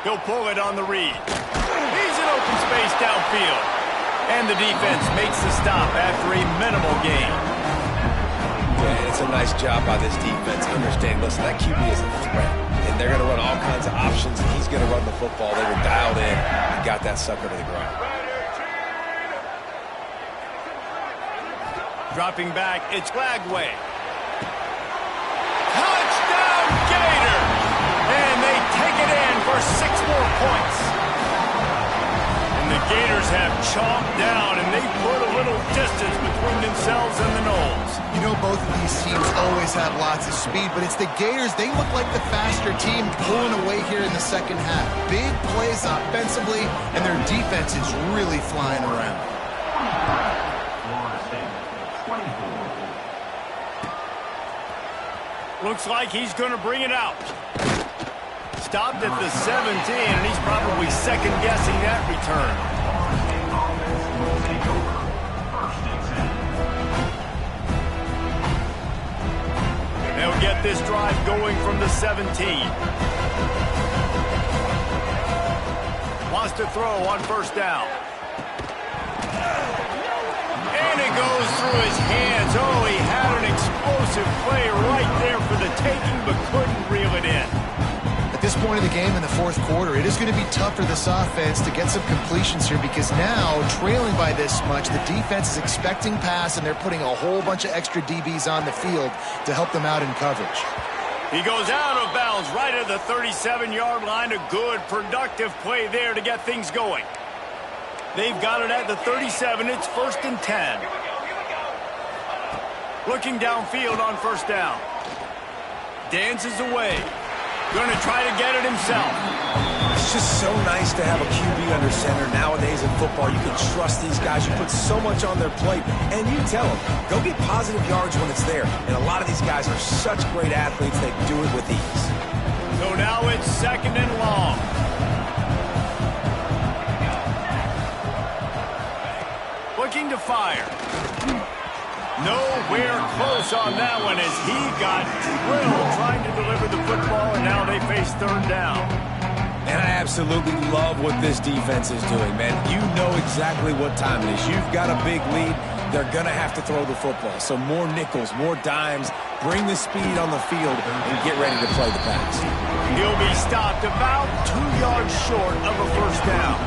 S1: He'll pull it on the read. He's in open space downfield. And the defense makes the stop after a minimal gain.
S2: Yeah, it's a nice job by this defense. Understand, listen, that QB is a threat. And they're going to run all kinds of options, and he's going to run the football. They were dialed in and got that sucker to the ground.
S1: Dropping back, it's Glagway. Touchdown, Gators! And they take it in for 6 more points. And the Gators have chomped down, and they put a little distance between themselves and the Noles.
S3: You know, both of these teams always have lots of speed, but it's the Gators. They look like the faster team pulling away here in the second half. Big plays offensively, and their defense is really flying around.
S1: Looks like he's going to bring it out. Stopped at the 17, and he's probably second-guessing that return. They'll get this drive going from the 17. Wants to throw on 1st down. And it goes through his hands. Oh, he had an explosive play right there for the taking, but couldn't reel it in.
S3: At this point of the game in the 4th quarter, it is going to be tough for this offense to get some completions here because now, trailing by this much, the defense is expecting pass, and they're putting a whole bunch of extra DBs on the field to help them out in coverage.
S1: He goes out of bounds right at the 37-yard line. A good, productive play there to get things going. They've got it at the 37. It's 1st and 10. Looking downfield on 1st down. Dances away. Going to try to get it himself.
S2: It's just so nice to have a QB under center. Nowadays in football, you can trust these guys. You put so much on their plate, and you tell them, go get positive yards when it's there. And a lot of these guys are such great athletes, they do it with ease.
S1: So now it's 2nd and long. Looking to fire. Nowhere close on that one as he got drilled trying to deliver the football, and now they face 3rd down.
S2: And I absolutely love what this defense is doing, man. You know exactly what time it is. You've got a big lead. They're going to have to throw the football. So more nickels, more dimes. Bring the speed on the field and get ready to play the pass.
S1: He'll be stopped about 2 yards short of a 1st down.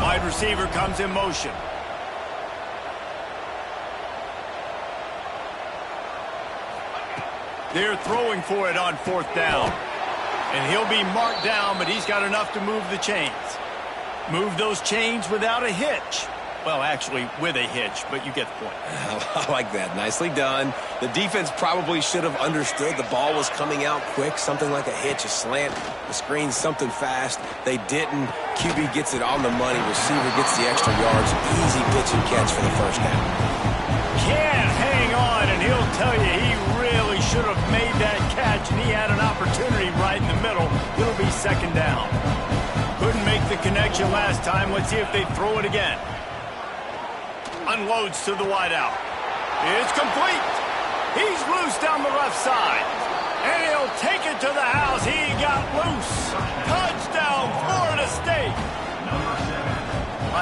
S1: Wide receiver comes in motion. They're throwing for it on 4th down. And he'll be marked down, but he's got enough to move the chains. Move those chains without a hitch. Well, actually, with a hitch, but you get the point.
S2: I like that. Nicely done. The defense probably should have understood the ball was coming out quick, something like a hitch, a slant, a screen, something fast. They didn't. QB gets it on the money. Receiver gets the extra yards. Easy pitch and catch for the 1st down.
S1: Can't hang on, and he'll tell you he really should have made that catch, and he had an opportunity right in the middle. It'll be 2nd down. Couldn't make the connection last time. Let's see if they throw it again. Unloads to the wideout. It's complete. He's loose down the left side. And he'll take it to the house. He got loose. Touchdown, Florida State.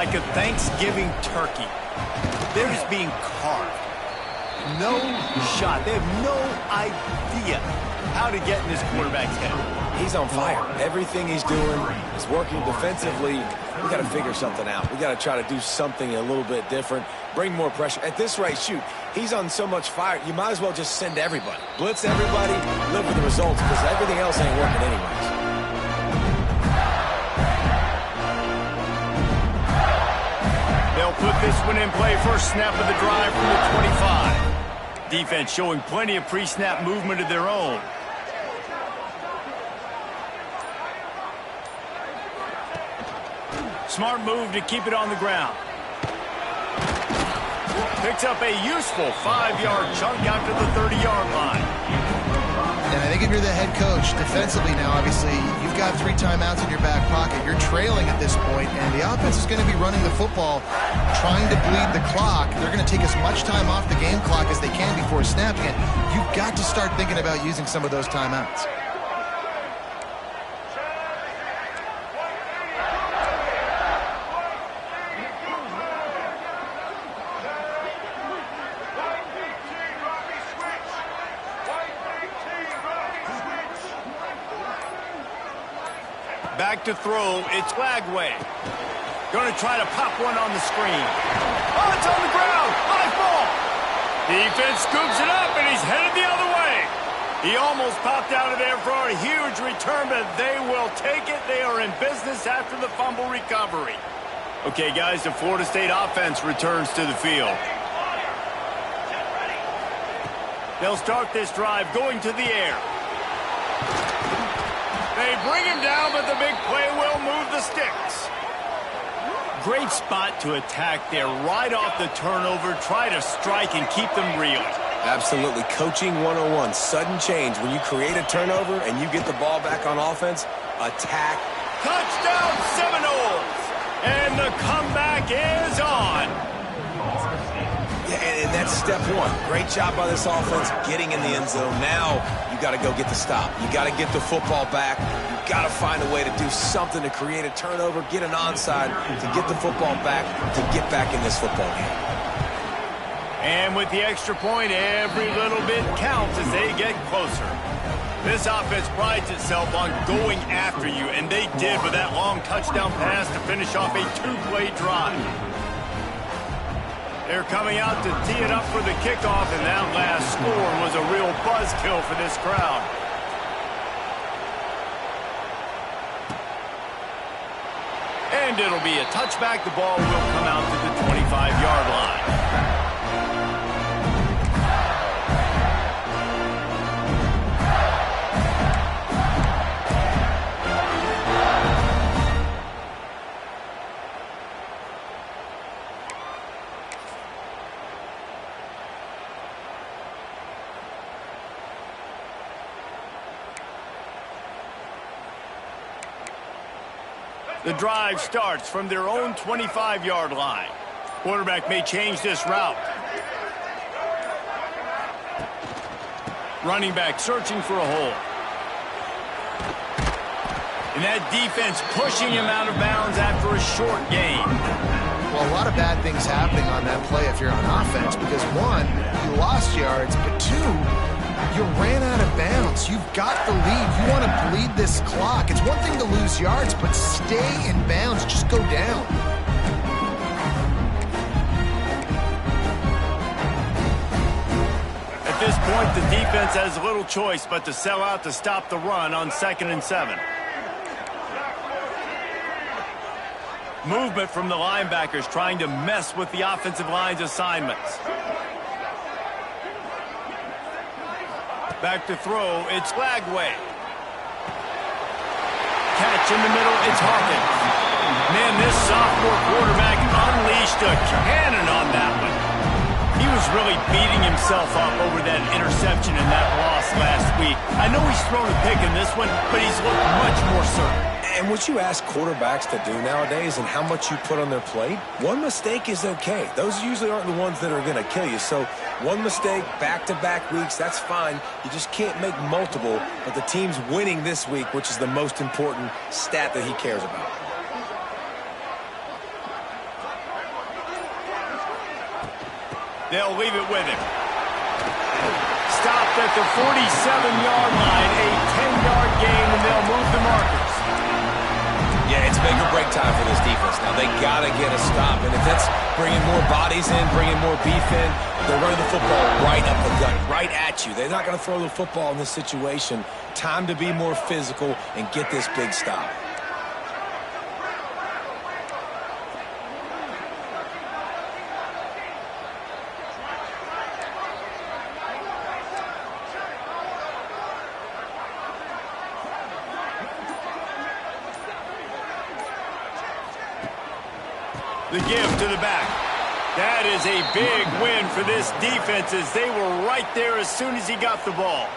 S1: like a Thanksgiving turkey. They're just being carved. No shot. They have no idea how to get in this quarterback's head.
S2: He's on fire. Everything he's doing is working defensively. We got to figure something out. We got to try to do something a little bit different. Bring more pressure. At this rate, shoot, he's on so much fire, you might as well just send everybody. Blitz everybody, live with the results, because everything else ain't working anyways.
S1: They'll put this one in play first snap of the drive from the 25. Defense showing plenty of pre-snap movement of their own. Smart move to keep it on the ground. Picks up a useful 5-yard chunk out to the 30-yard line.
S3: And I think if you're the head coach, defensively now, obviously, you've got 3 timeouts in your back pocket. You're trailing at this point, and the offense is going to be running the football, trying to bleed the clock. They're going to take as much time off the game clock as they can before snapping it. You've got to start thinking about using some of those timeouts.
S1: Back to throw, it's Lagway. Going to try to pop one on the screen. Oh, it's on the ground, high ball. Defense scoops it up, and he's headed the other way. He almost popped out of there for a huge return, but they will take it. They are in business after the fumble recovery. Okay, guys, the Florida State offense returns to the field. They'll start this drive going to the air. They bring him down, but the big play will move the sticks. Great spot to attack there right off the turnover. Try to strike and keep them reeling.
S2: Absolutely. Coaching 101. Sudden change. When you create a turnover and you get the ball back on offense, attack.
S1: Touchdown Seminoles! And the comeback is on.
S2: Yeah, and that's step one. Great job by this offense getting in the end zone. Now you got to go get the stop. You got to get the football back. You got to find a way to do something to create a turnover, get an onside, to get the football back, to get back in this football game.
S1: And with the extra point, every little bit counts as they get closer. This offense prides itself on going after you, and they did with that long touchdown pass to finish off a 2-play drive. They're coming out to tee it up for the kickoff, and that last score was a real buzzkill for this crowd. And it'll be a touchback. The ball will come out to the 25-yard line. The drive starts from their own 25-yard line. Quarterback may change this route. Running back searching for a hole. And that defense pushing him out of bounds after a short gain.
S3: Well, a lot of bad things happening on that play if you're on offense, because one, you lost yards, but two, you ran out of bounds. You've got the lead. You want to bleed this clock. It's one thing to lose yards, but stay in bounds. Just go down.
S1: At this point, the defense has little choice but to sell out to stop the run on 2nd and 7. Movement from the linebackers trying to mess with the offensive line's assignments. Back to throw, it's Lagway. Catch in the middle, it's Hawkins. Man, this sophomore quarterback unleashed a cannon on that one. He was really beating himself up over that interception and that loss last week. I know he's thrown a pick in this one, but he's looked much more certain.
S2: And what you ask quarterbacks to do nowadays and how much you put on their plate, one mistake is okay. Those usually aren't the ones that are going to kill you. So one mistake, back-to-back weeks, that's fine. You just can't make multiple. But the team's winning this week, which is the most important stat that he cares about.
S1: They'll leave it with him. Stopped at the 47-yard line, a 10-yard gain, and they'll move the markers.
S2: Yeah, it's make or break time for this defense. Now, they got to get a stop, and if that's bringing more bodies in, bringing more beef in, they're running the football right up the gut, right at you. They're not going to throw the football in this situation. Time to be more physical and get this big stop.
S1: The give to the back. That is a big win for this defense as they were right there as soon as he got the ball.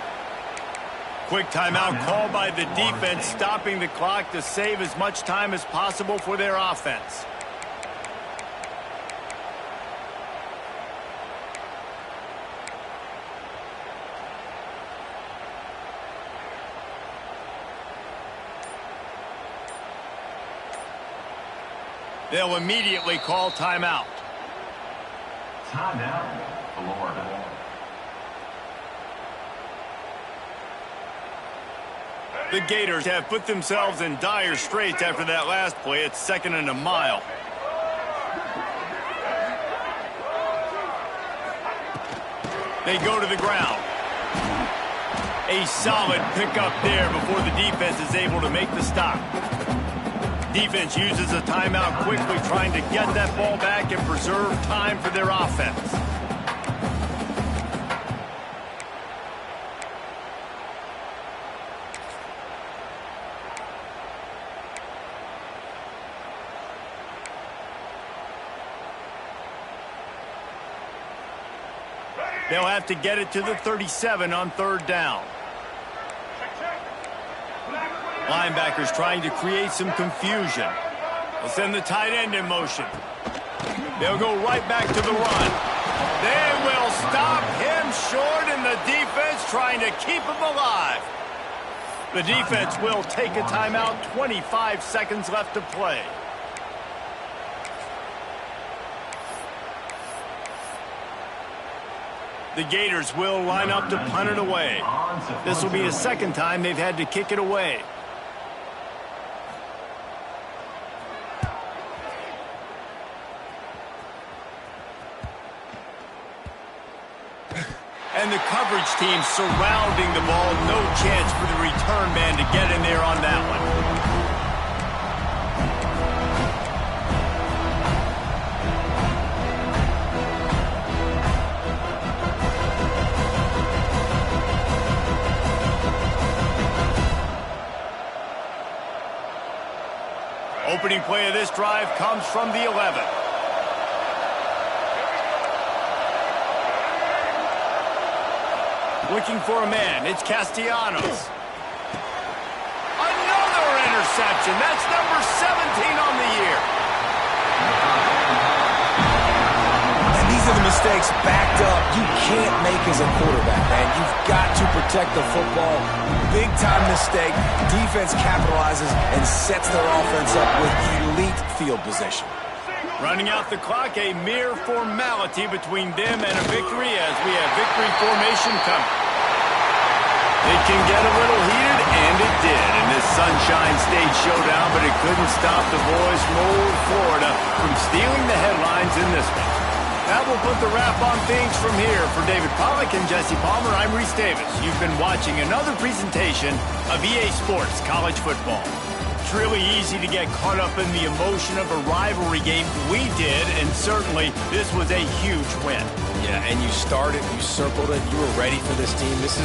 S1: Quick timeout called by the defense, stopping the clock to save as much time as possible for their offense. They'll immediately call timeout.
S4: Timeout, Florida.
S1: The Gators have put themselves in dire straits after that last play. It's 2nd and a mile. They go to the ground. A solid pickup there before the defense is able to make the stop. Defense uses a timeout quickly, trying to get that ball back and preserve time for their offense. They'll have to get it to the 37 on 3rd down. Linebackers trying to create some confusion. They'll send the tight end in motion. They'll go right back to the run. They will stop him short, and the defense trying to keep him alive. The defense will take a timeout. 25 seconds left to play. The Gators will line up to punt it away. This will be the 2nd time they've had to kick it away. And the coverage team surrounding the ball. No chance for the return man to get in there on that one. Opening play of this drive comes from the 11. Looking for a man. It's Castellanos. Another interception. That's number 17 on the year.
S2: And these are the mistakes backed up you can't make as a quarterback, man. You've got to protect the football. Big time mistake. Defense capitalizes and sets their offense up with elite field position.
S1: Running out the clock, a mere formality between them and a victory as we have victory formation coming. It can get a little heated, and it did in this Sunshine State showdown, but it couldn't stop the boys from old Florida from stealing the headlines in this one. That will put the wrap on things from here. For David Pollack and Jesse Palmer, I'm Reese Davis. You've been watching another presentation of EA Sports College Football. It's really easy to get caught up in the emotion of a rivalry game. We did, and certainly this was a huge win.
S2: Yeah, and you started, you circled it, you were ready for this team. This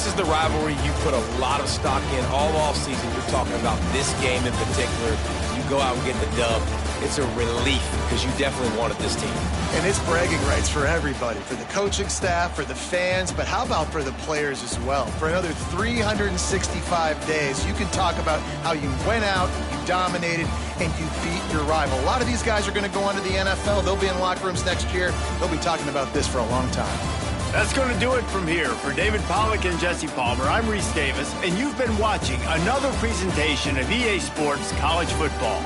S2: is the rivalry you put a lot of stock in all offseason. You're talking about this game in particular. You go out and get the dub. It's a relief because you definitely wanted this team.
S3: And it's bragging rights for everybody, for the coaching staff, for the fans, but how about for the players as well? For another 365 days, you can talk about how you went out, you dominated, and you beat your rival. A lot of these guys are going to go on to the NFL. They'll be in locker rooms next year. They'll be talking about this for a long time.
S1: That's going to do it from here. For David Pollack and Jesse Palmer, I'm Reese Davis, and you've been watching another presentation of EA Sports College Football.